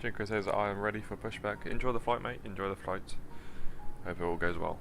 Jinko says, I am ready for pushback. Enjoy the flight, mate. Enjoy the flight. Hope it all goes well.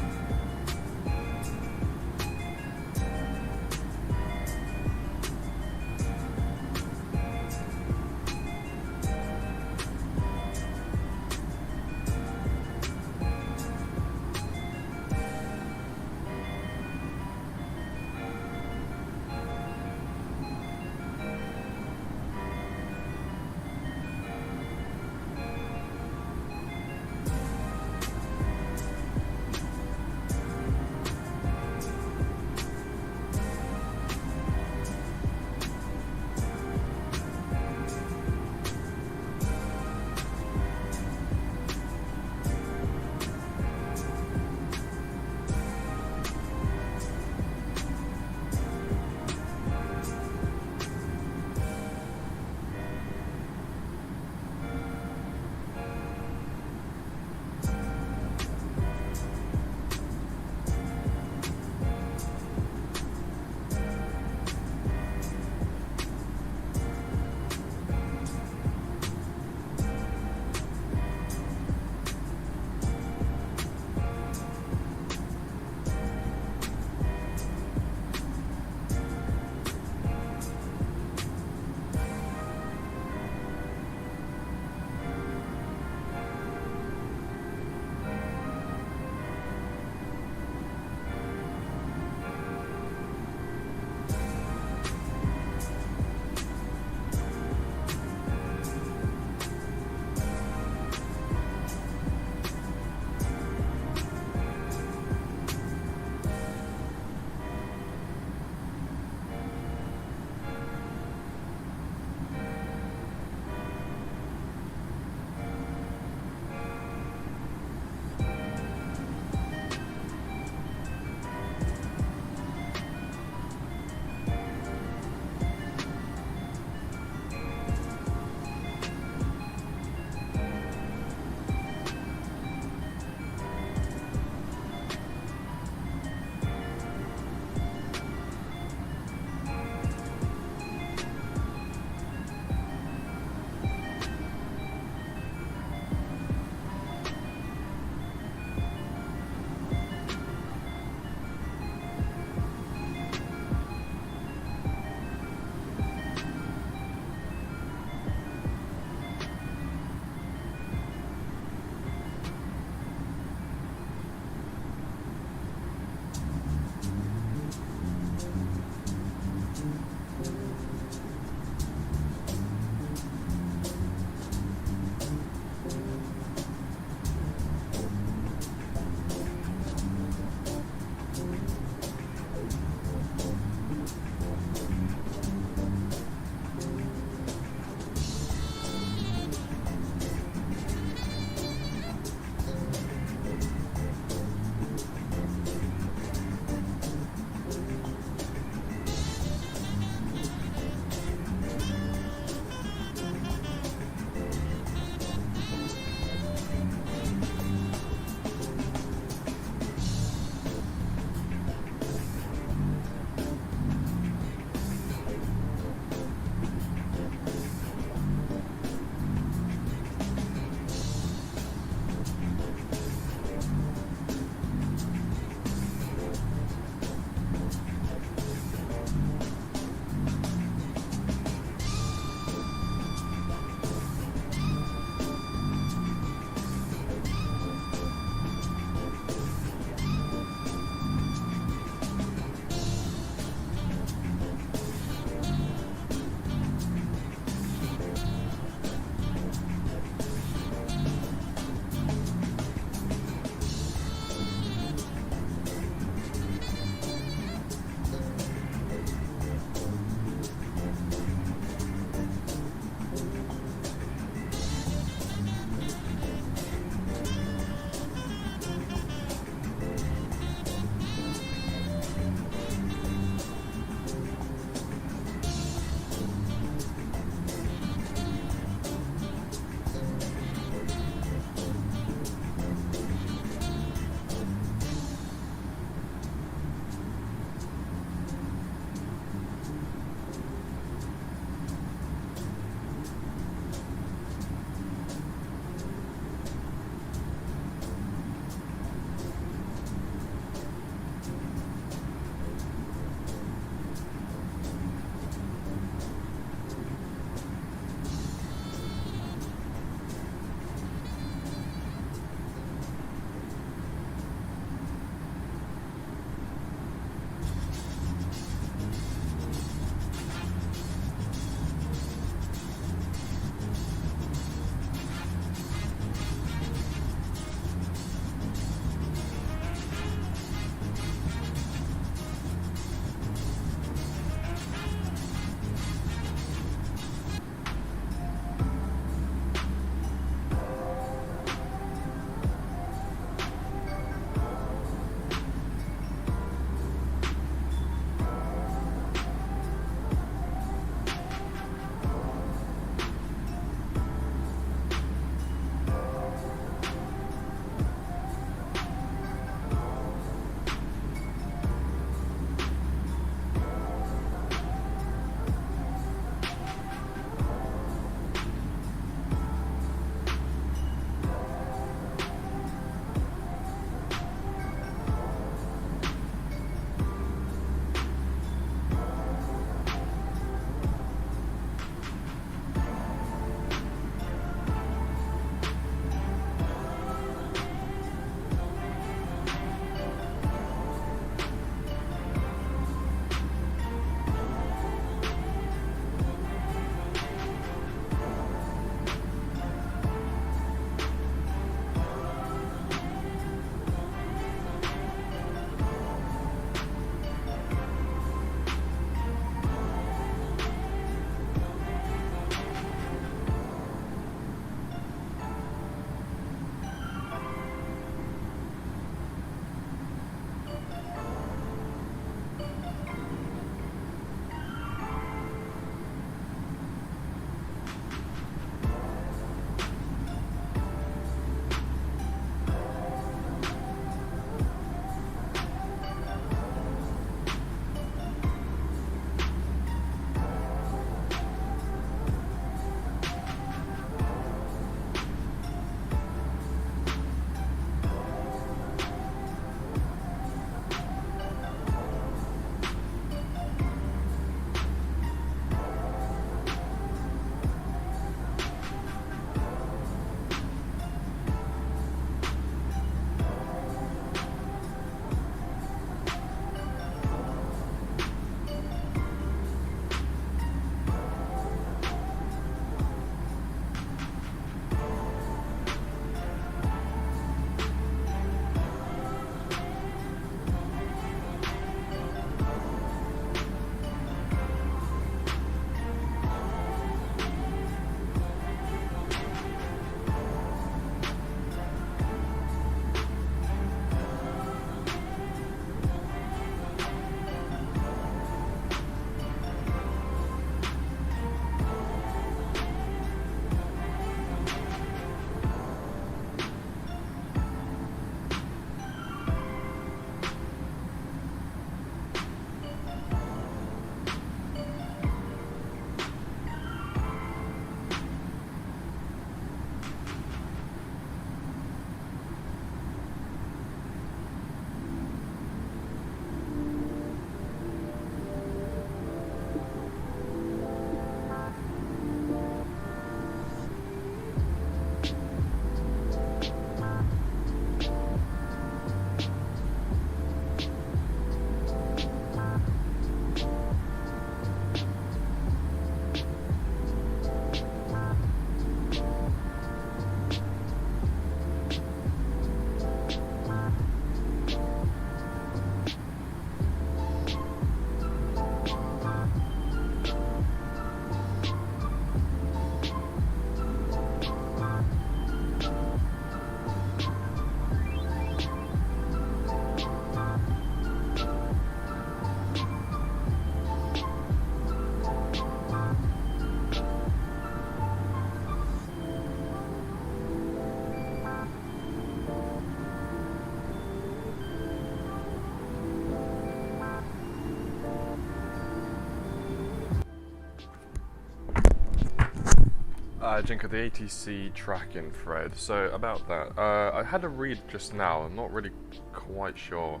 Jinka, the ATC tracking thread. So about that, I had a read just now. I'm not really quite sure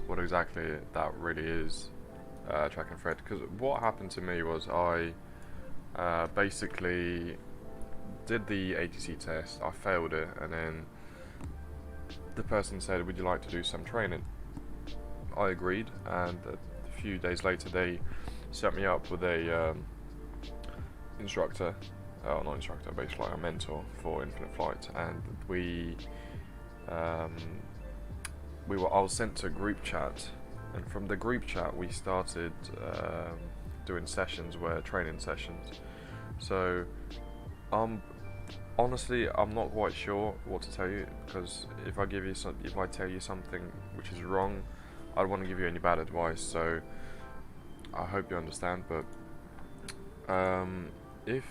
what exactly that really is, tracking thread. Because what happened to me was I basically did the ATC test. I failed it, and then the person said, "Would you like to do some training?" I agreed, and a few days later they set me up with a instructor. Not instructor, basically like a mentor for Infinite Flight, and I was sent to a group chat, and from the group chat we started doing sessions, training sessions. So honestly, I'm not quite sure what to tell you, because if I tell you something which is wrong, I don't want to give you any bad advice. So I hope you understand. But if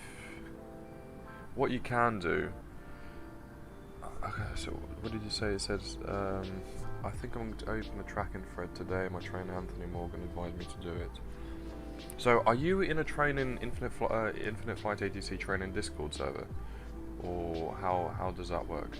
what you can do, okay, so what did you say? It says, I think I'm going to open the tracking thread today. My trainer Anthony Morgan advised me to do it. So, are you in a training Infinite Flight ATC training Discord server, or how does that work?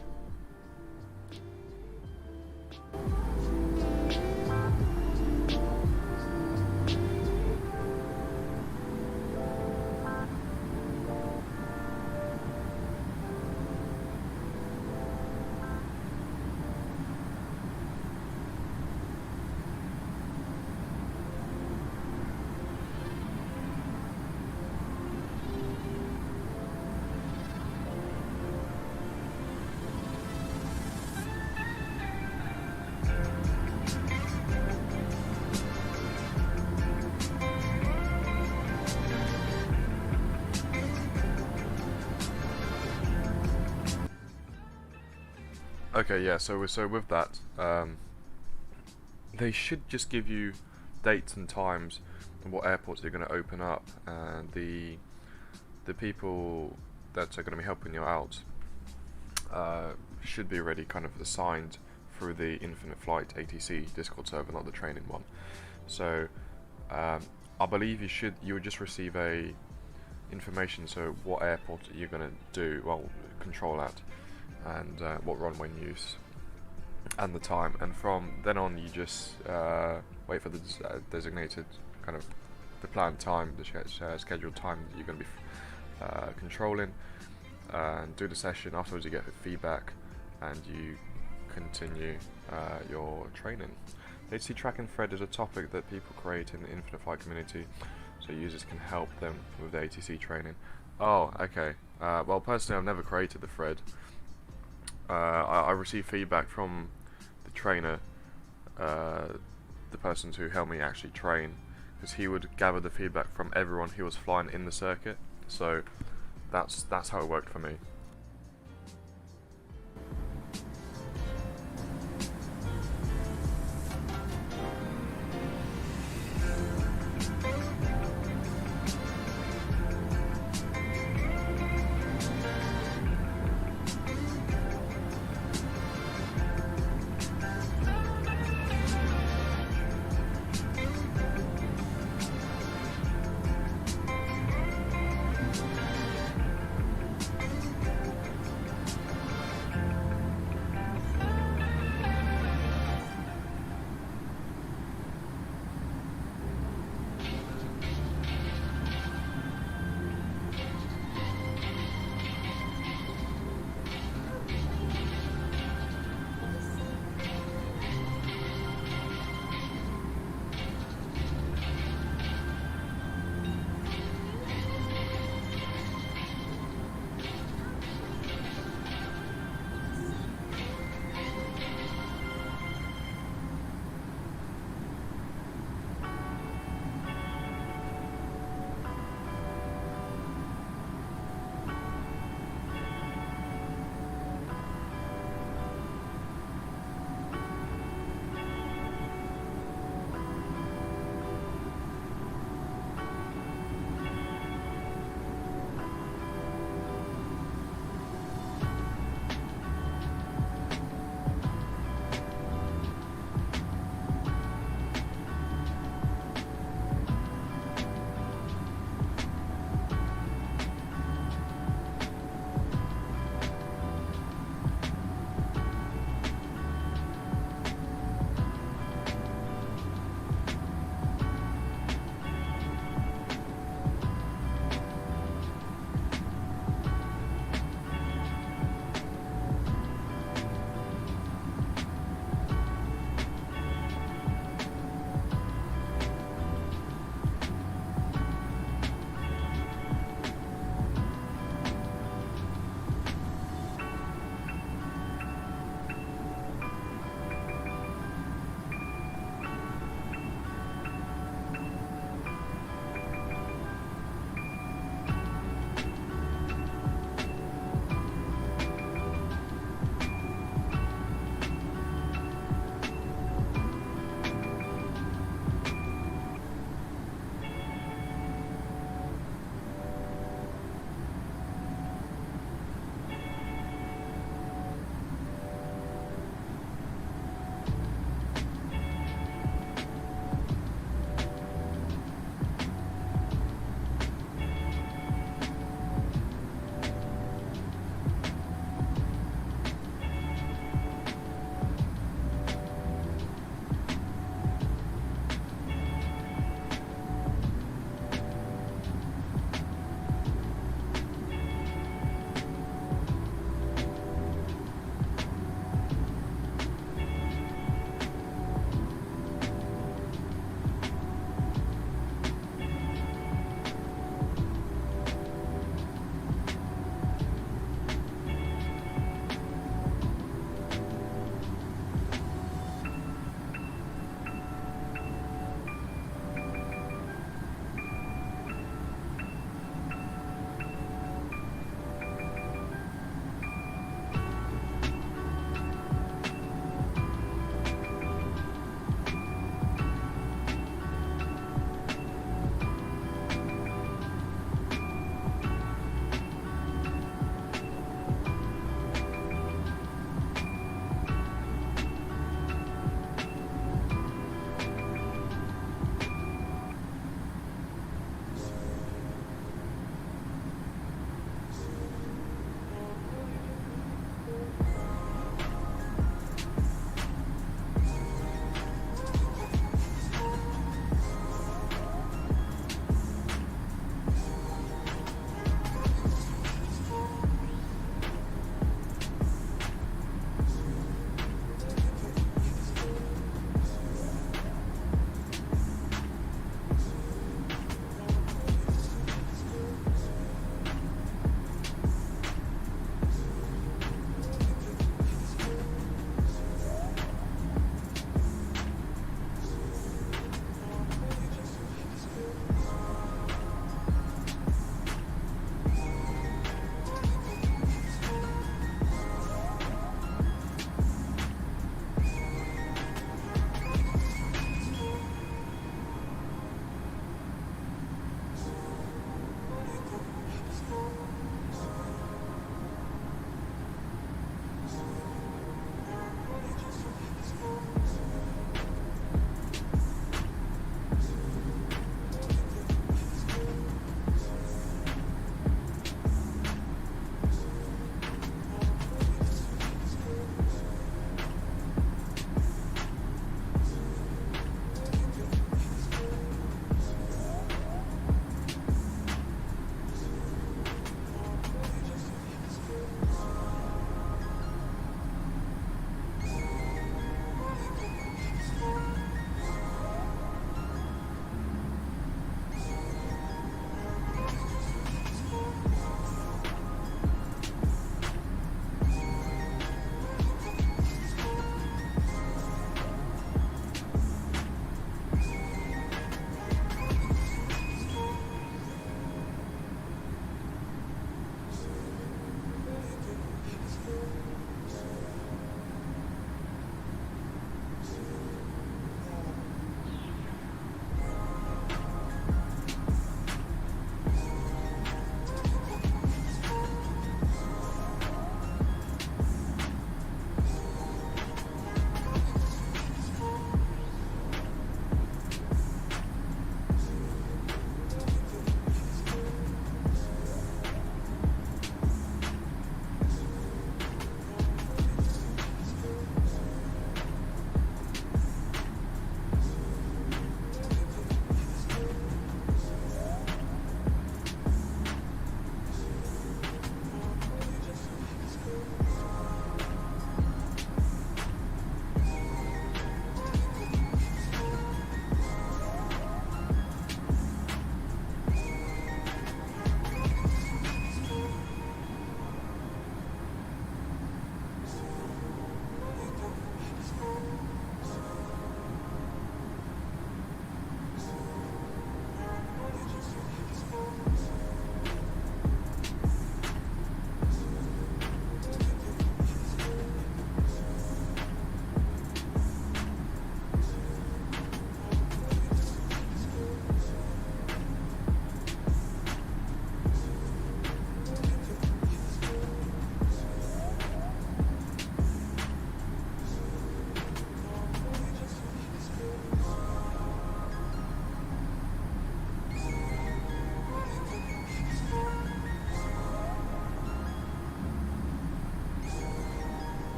Okay, yeah. So with that, they should just give you dates and times and what airports they're going to open up, and the people that are going to be helping you out should be already kind of assigned through the Infinite Flight ATC Discord server, not the training one. So I believe you would just receive a information. So what airport you're going to do, control at, and what runway use and the time, and from then on you just wait for the designated kind of the planned time, the scheduled time that you're going to be controlling, and do the session. Afterwards you get feedback and you continue your training. The ATC tracking thread is a topic that people create in the Infinite Flight community, so users can help them with the ATC training. Oh, okay. Well, personally I've never created the thread. I received feedback from the trainer, the person who helped me actually train, because he would gather the feedback from everyone who was flying in the circuit. So that's how it worked for me.